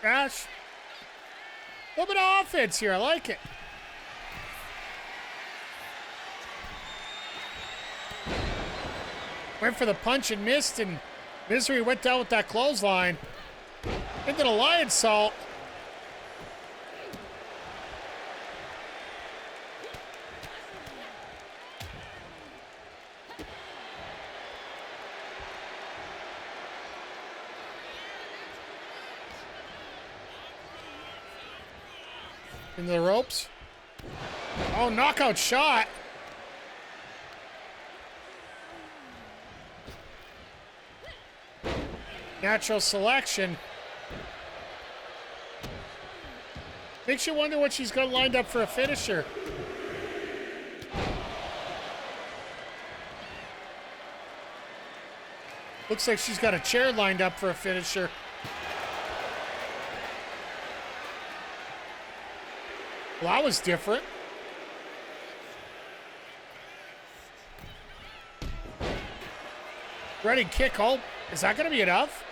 Gosh. A little bit of offense here. I like it. Went for the punch and missed, and Misery went down with that clothesline. Into the lion salt. Into the ropes. Oh, knockout shot. Natural selection. Makes you wonder what she's got lined up for a finisher. Looks like she's got a chair lined up for a finisher. Well, that was different. Ready kick. Oh, is that going to be enough?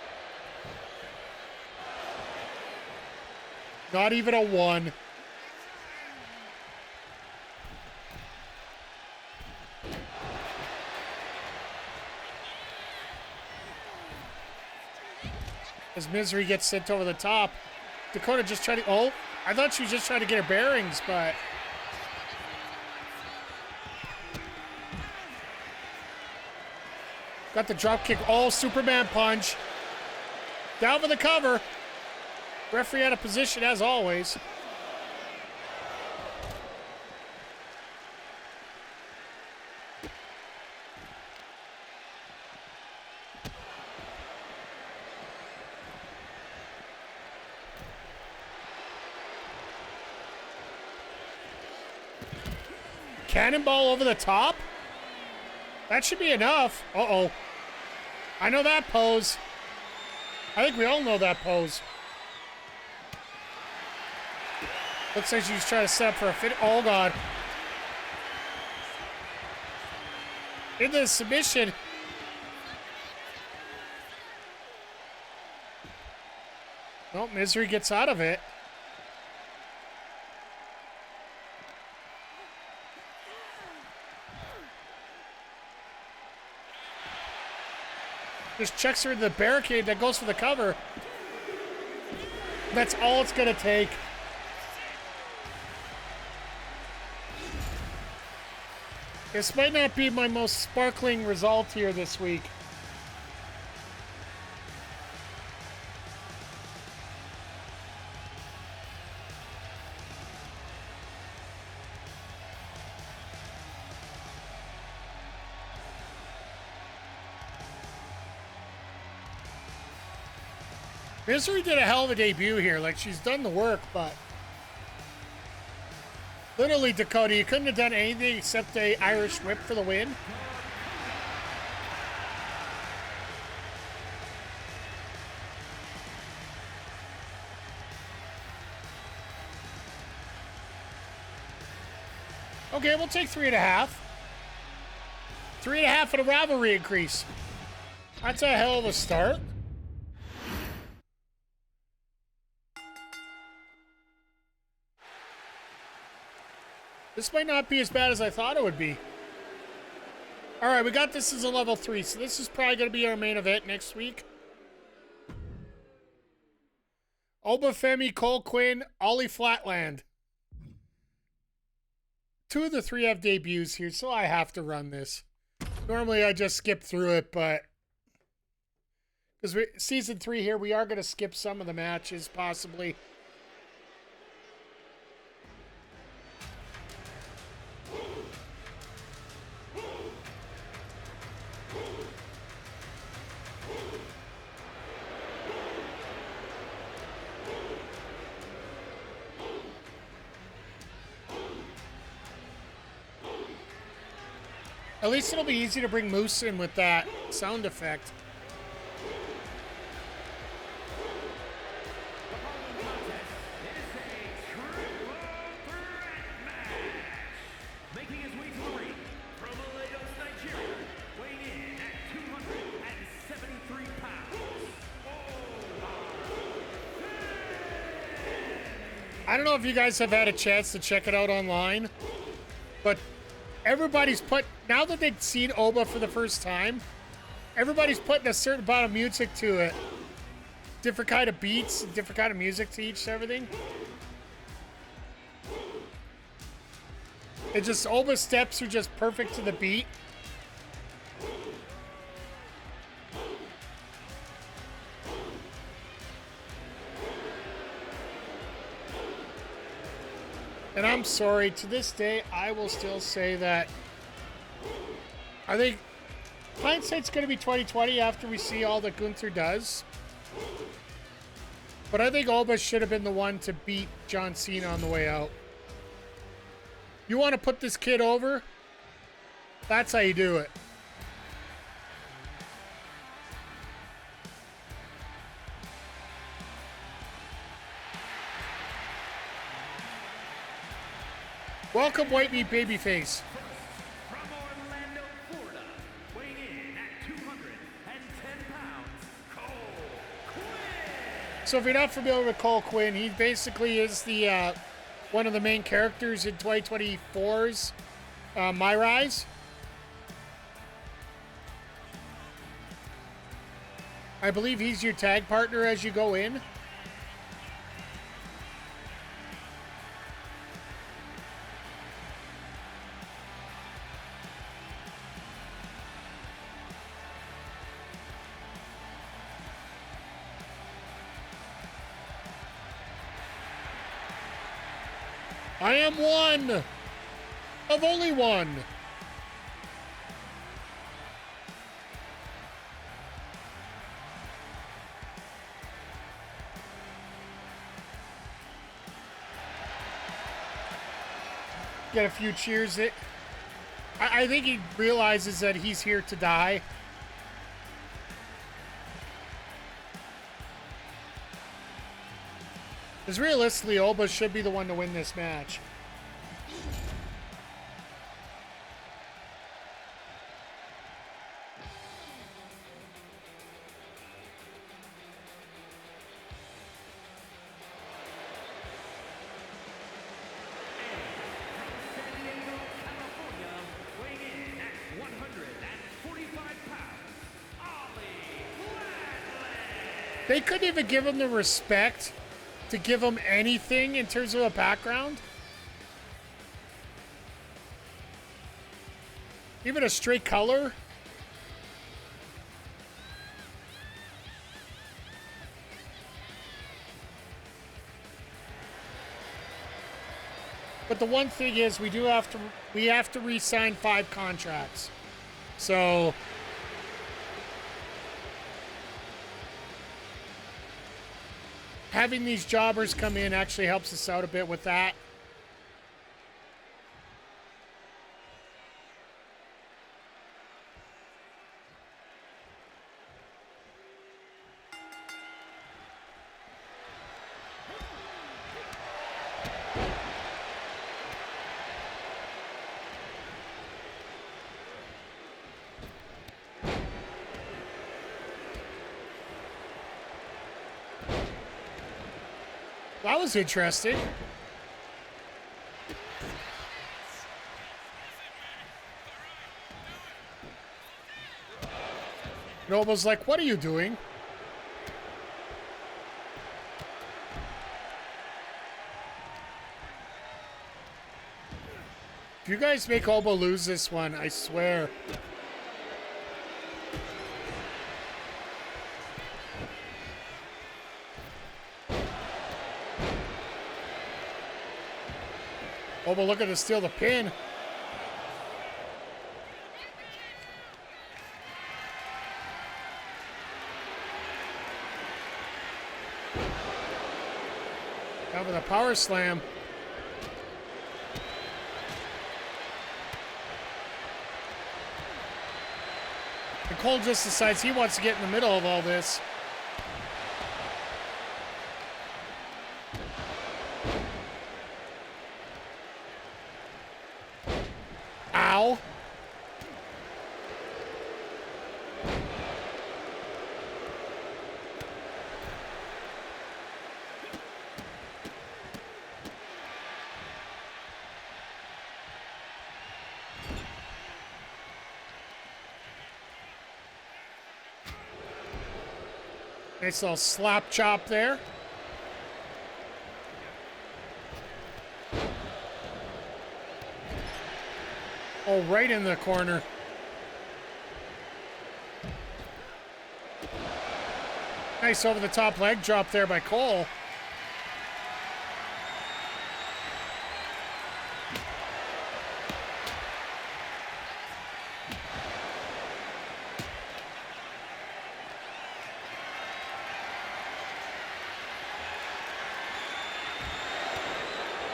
Not even a 1. As Misery gets sent over the top, Dakota just tried to... Oh, I thought she was just trying to get her bearings, but... Got the drop kick. Oh, Superman punch. Down for the cover. Referee out of position as always. Cannonball over the top? That should be enough. Uh-oh. I know that pose. I think we all know that pose. Looks like she's trying to set up for a fit. Oh, God. Into the submission. Well, Misery gets out of it. Just checks her in the barricade that goes for the cover. That's all it's going to take. This might not be my most sparkling result here this week. Misery did a hell of a debut here. Like, she's done the work, but... Literally, Dakota, you couldn't have done anything except a Irish whip for the win. Okay, we'll take 3.5. 3.5 and a rivalry increase. That's a hell of a start. This might not be as bad as I thought it would be. All right, we got this as a level 3, so this is probably going to be our main event next week. Oba, Femi, Cole, Quinn, Ollie, Flatland. 2 of the 3 have debuts here, so I have to run this. Normally, I just skip through it, but... Because Season 3 here, we are going to skip some of the matches, possibly. At least it'll be easy to bring Moose in with that sound effect. I don't know if you guys have had a chance to check it out online, but everybody's now that they've seen Oba for the first time, everybody's putting a certain amount of music to it. Different kind of beats, different kind of music to each everything. It just, Oba's steps are just perfect to the beat. And I'm sorry, to this day, I will still say that I think hindsight's going to be 20/20 after we see all that Gunther does. But I think Oba should have been the one to beat John Cena on the way out. You want to put this kid over? That's how you do it. Welcome, White Meat Babyface. From Orlando, Florida, weighing in at 210 pounds, Cole Quinn. So if you're not familiar with Cole Quinn, he basically is the one of the main characters in 2024's My Rise. I believe he's your tag partner as you go in. I am one of only one. Get a few cheers. I think he realizes that he's here to die. Because realistically, Oba should be the one to win this match. They couldn't even give him the respect to give him anything in terms of a background. Even a straight color. But the one thing is we have to re-sign 5 contracts. So having these jobbers come in actually helps us out a bit with that. That was interesting. Nova's like, what are you doing? If you guys make Oba lose this one, I swear. Oba looking to steal the pin. Down with a power slam. And Cole just decides he wants to get in the middle of all this. Ow. Nice little slap chop there. Oh, right in the corner. Nice over the top leg drop there by Cole.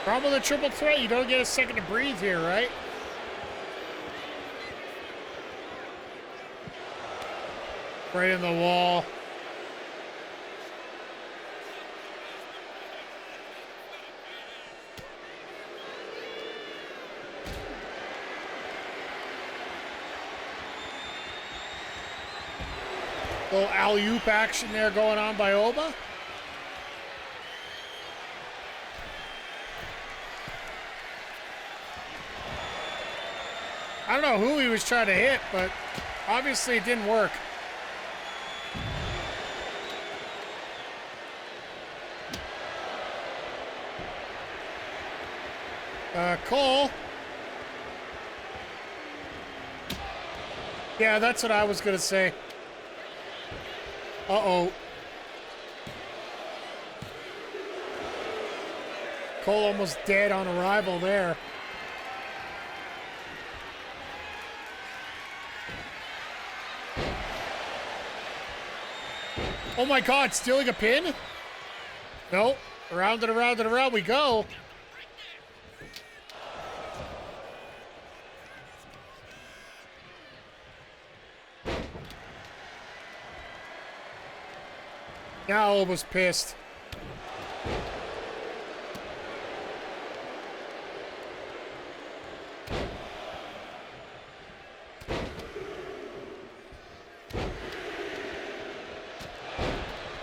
Problem with a triple threat, you don't get a second to breathe here, right? Right in the wall. Little alley-oop action there going on by Oba. I don't know who he was trying to hit, but obviously it didn't work. Cole. Yeah, that's what I was going to say. Uh-oh. Cole almost dead on arrival there. Oh my God, stealing a pin? Nope. Around and around and around we go. Now Oba's pissed.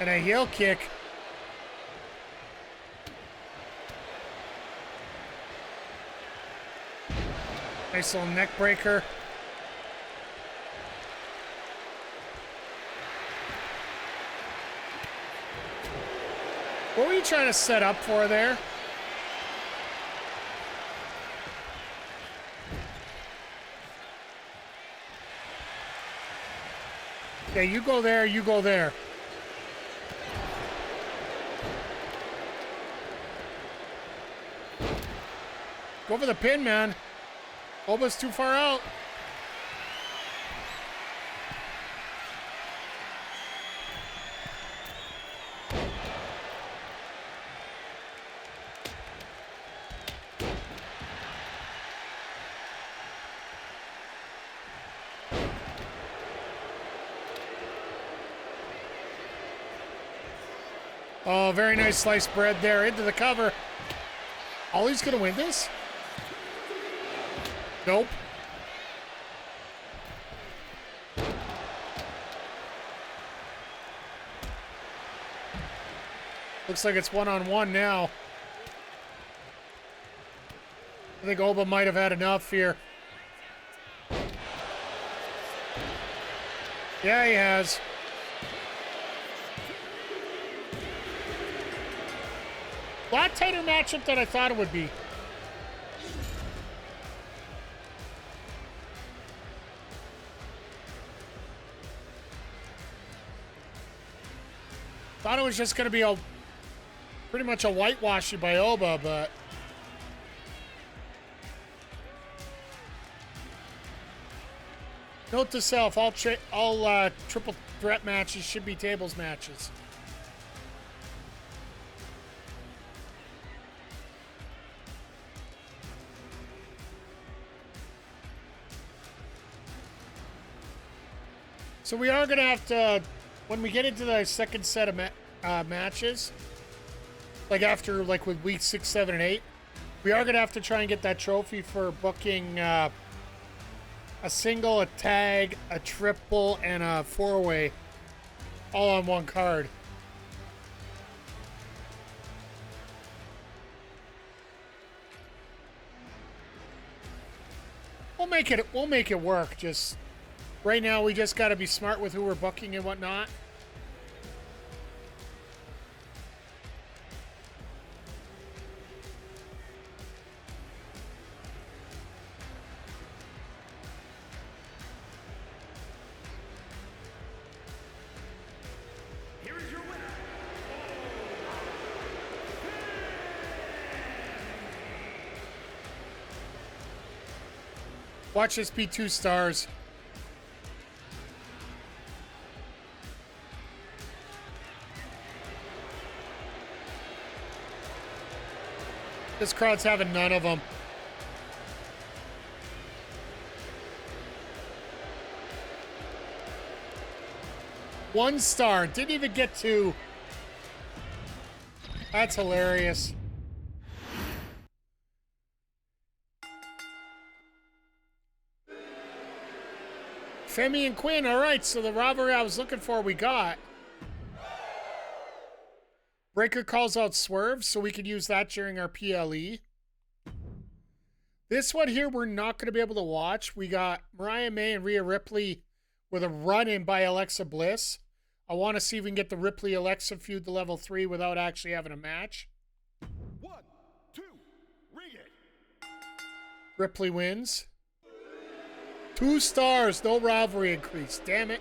And a heel kick. Nice little neck breaker. What were you trying to set up for there? Okay, you go there, you go there. Go for the pin, man. Oba's too far out. Oh, very nice sliced bread there into the cover. Ollie's gonna win this? Nope. Looks like it's one-on-one now. I think Oba might have had enough here. Yeah, he has. A lot tighter matchup than I thought it would be. Thought it was just going to be a pretty much a whitewashy by Oba, but note to self: all triple threat matches should be tables matches. So we are going to have to, when we get into the second set of matches, like after, like with week 6, 7, and 8, we are going to have to try and get that trophy for booking a single, a tag, a triple, and a four-way all on one card. We'll make it work. Just right now, we just got to be smart with who we're booking and whatnot. Here is your winner. Watch this be 2 stars. This crowd's having none of them. One star. Didn't even get 2. That's hilarious. Femi and Quinn. All right, so the rivalry I was looking for, we got. Breaker calls out Swerve, so we could use that during our PLE. This one here, we're not going to be able to watch. We got Mariah and Rhea Ripley with a run-in by Alexa Bliss. I want to see if we can get the Ripley-Alexa feud to level 3 without actually having a match. 1, 2, ring it. Ripley wins. 2 stars, no rivalry increase. Damn it.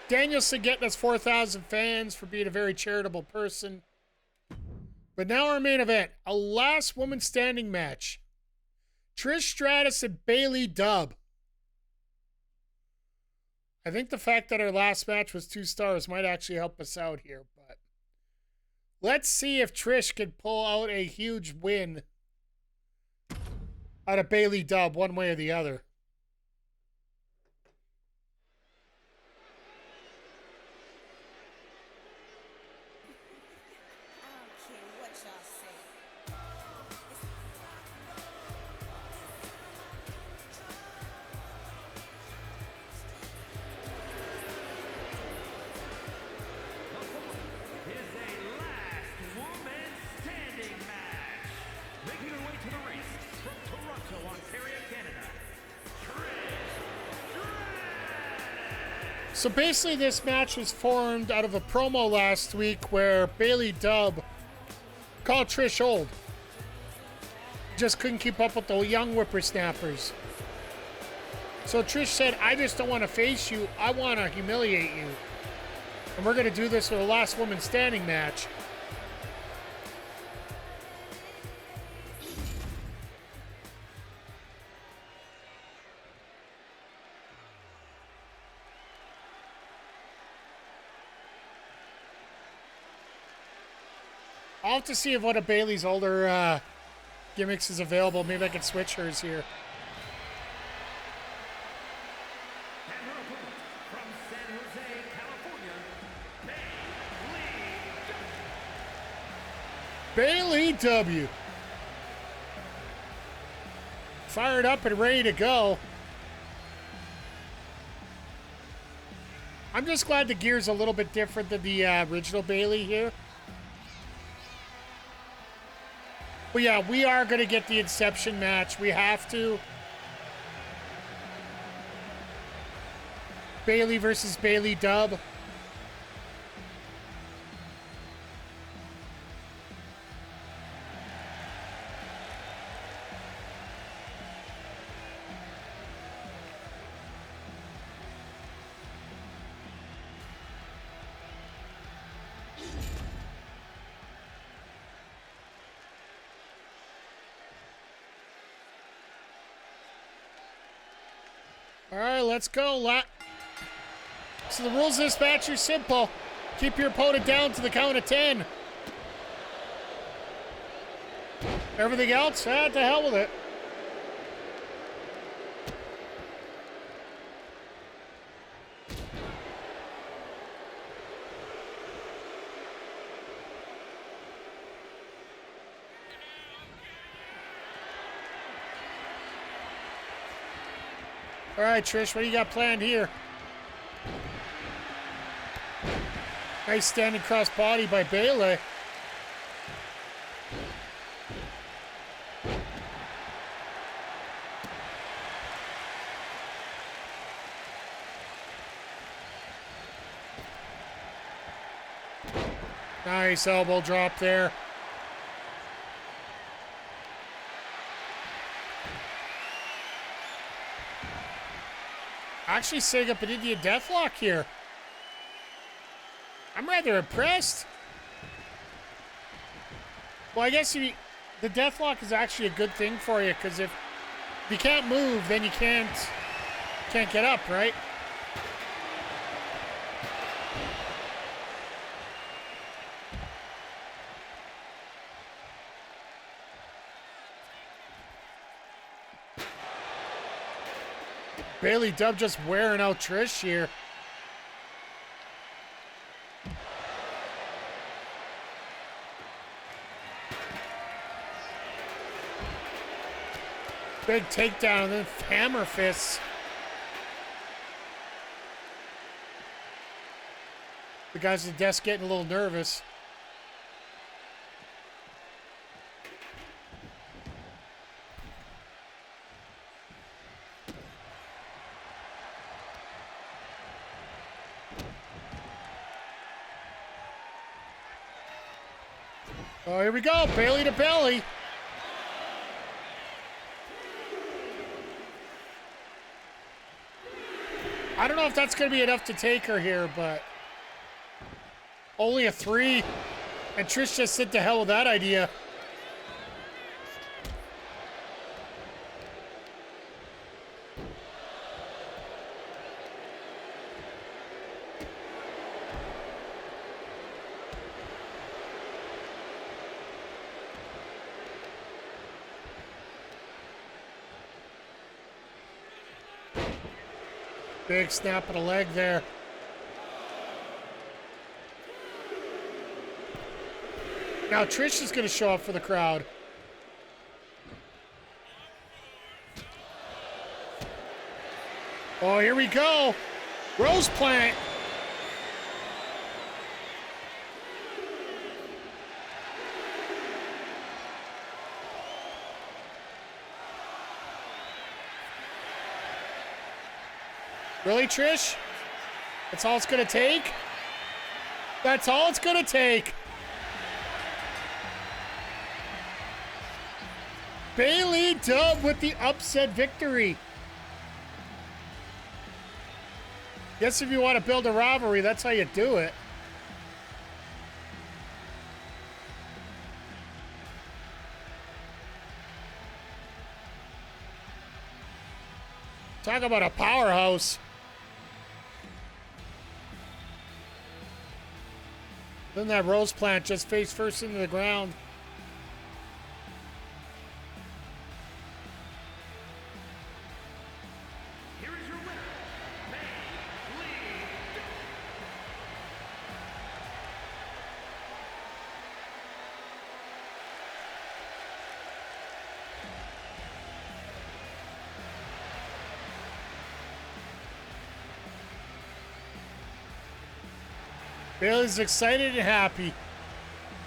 Danielseon getting us 4,000 fans for being a very charitable person. But now our main event, a last woman standing match. Trish Stratus and Bayley dub. I think the fact that our last match was 2 stars might actually help us out here. But let's see if Trish can pull out a huge win out of Bayley dub one way or the other. So basically this match was formed out of a promo last week where Bayley dub called Trish old. Just couldn't keep up with the young whippersnappers. So Trish said, I just don't want to face you. I want to humiliate you. And we're going to do this with a last woman standing match. I'll have to see if one of Bayley's older gimmicks is available. Maybe I can switch hers here. And her opponent from San Jose, California, Bayley W. Fired up and ready to go. I'm just glad the gear's a little bit different than the original Bayley here. But yeah, we are going to get the Inception match. We have to. Bayley versus Bayley dub. All right, let's go. So the rules of this match are simple. Keep your opponent down to the count of 10. Everything else, to hell with it. All right, Trish, what do you got planned here? Nice standing cross body by Bayley. Nice elbow drop there. Actually setting up an Indian deathlock here. I'm rather impressed. Well, I guess the deathlock is actually a good thing for you, because if you can't move, then you can't get up, right? Bayley Dub just wearing out Trish here. Big takedown and then hammer fists. The guys at the desk getting a little nervous. Oh, here we go. Bayley to belly. I don't know if that's going to be enough to take her here, but only a 3. And Trish just said to hell with that idea. Big snap of the leg there. Now Trish is going to show up for the crowd. Oh, here we go. Rose plant. Really, Trish? That's all it's going to take? That's all it's going to take. Bayley Dub with the upset victory. Guess if you want to build a rivalry, that's how you do it. Talk about a powerhouse. Then that rose plant just face first into the ground. Here is your winner, Bayley. Bayley's excited and happy.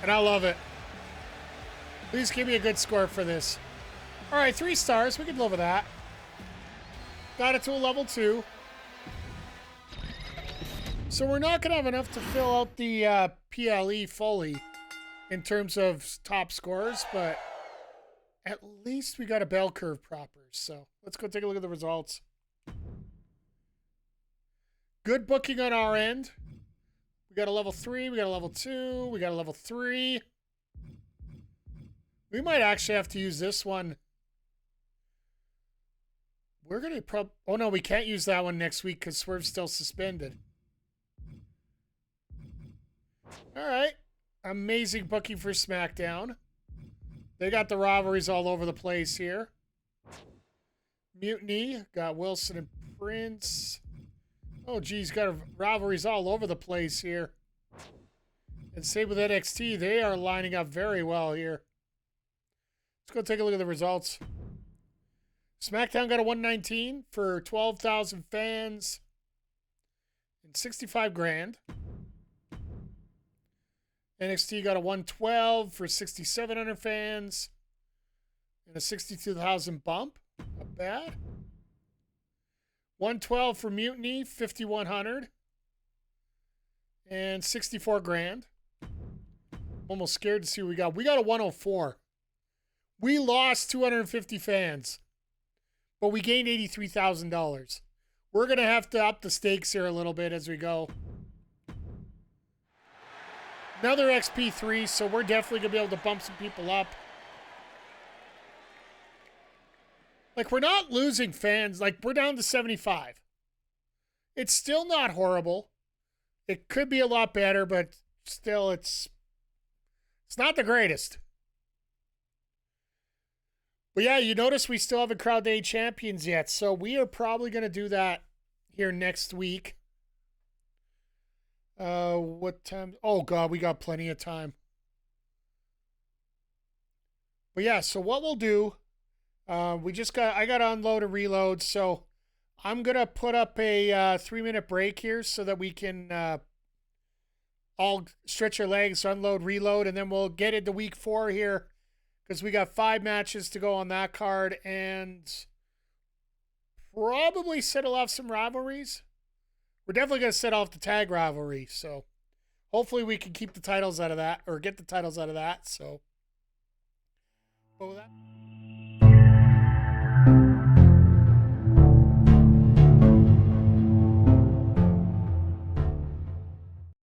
And I love it. Please give me a good score for this. All right, 3 stars. We can live with that. Got it to a level 2. So we're not going to have enough to fill out the PLE fully in terms of top scores, but at least we got a bell curve proper. So let's go take a look at the results. Good booking on our end. We got a level 3, we got a level 2, we got a level 3. We might actually have to use this one. We're going to oh no, we can't use that one next week because Swerve's still suspended. All right. Amazing booking for SmackDown. They got the rivalries all over the place here. Mutiny, got Wilson and Prince. Oh, geez, got rivalries all over the place here. And same with NXT. They are lining up very well here. Let's go take a look at the results. SmackDown got a 119 for 12,000 fans and 65 grand. NXT got a 112 for 6,700 fans and a 62,000 bump. Not bad. 112 for Mutiny, 5,100 and 64 grand. Almost scared to see what we got. We got a 104. We lost 250 fans, but we gained $83,000. We're going to have to up the stakes here a little bit as we go. Another XP3, so we're definitely going to be able to bump some people up. Like, we're not losing fans. Like, we're down to 75. It's still not horrible. It could be a lot better, but still, it's not the greatest. But yeah, you notice we still haven't crowned any champions yet, so we are probably going to do that here next week. What time? Oh, God, we got plenty of time. But yeah, so what we'll do, I got to unload and reload, so I'm going to put up a 3-minute break here so that we can all stretch our legs, unload, reload, and then we'll get into week 4 here because we got 5 matches to go on that card and probably settle off some rivalries. We're definitely going to set off the tag rivalry, so hopefully we can keep the titles out of that, or get the titles out of that, so. What was that?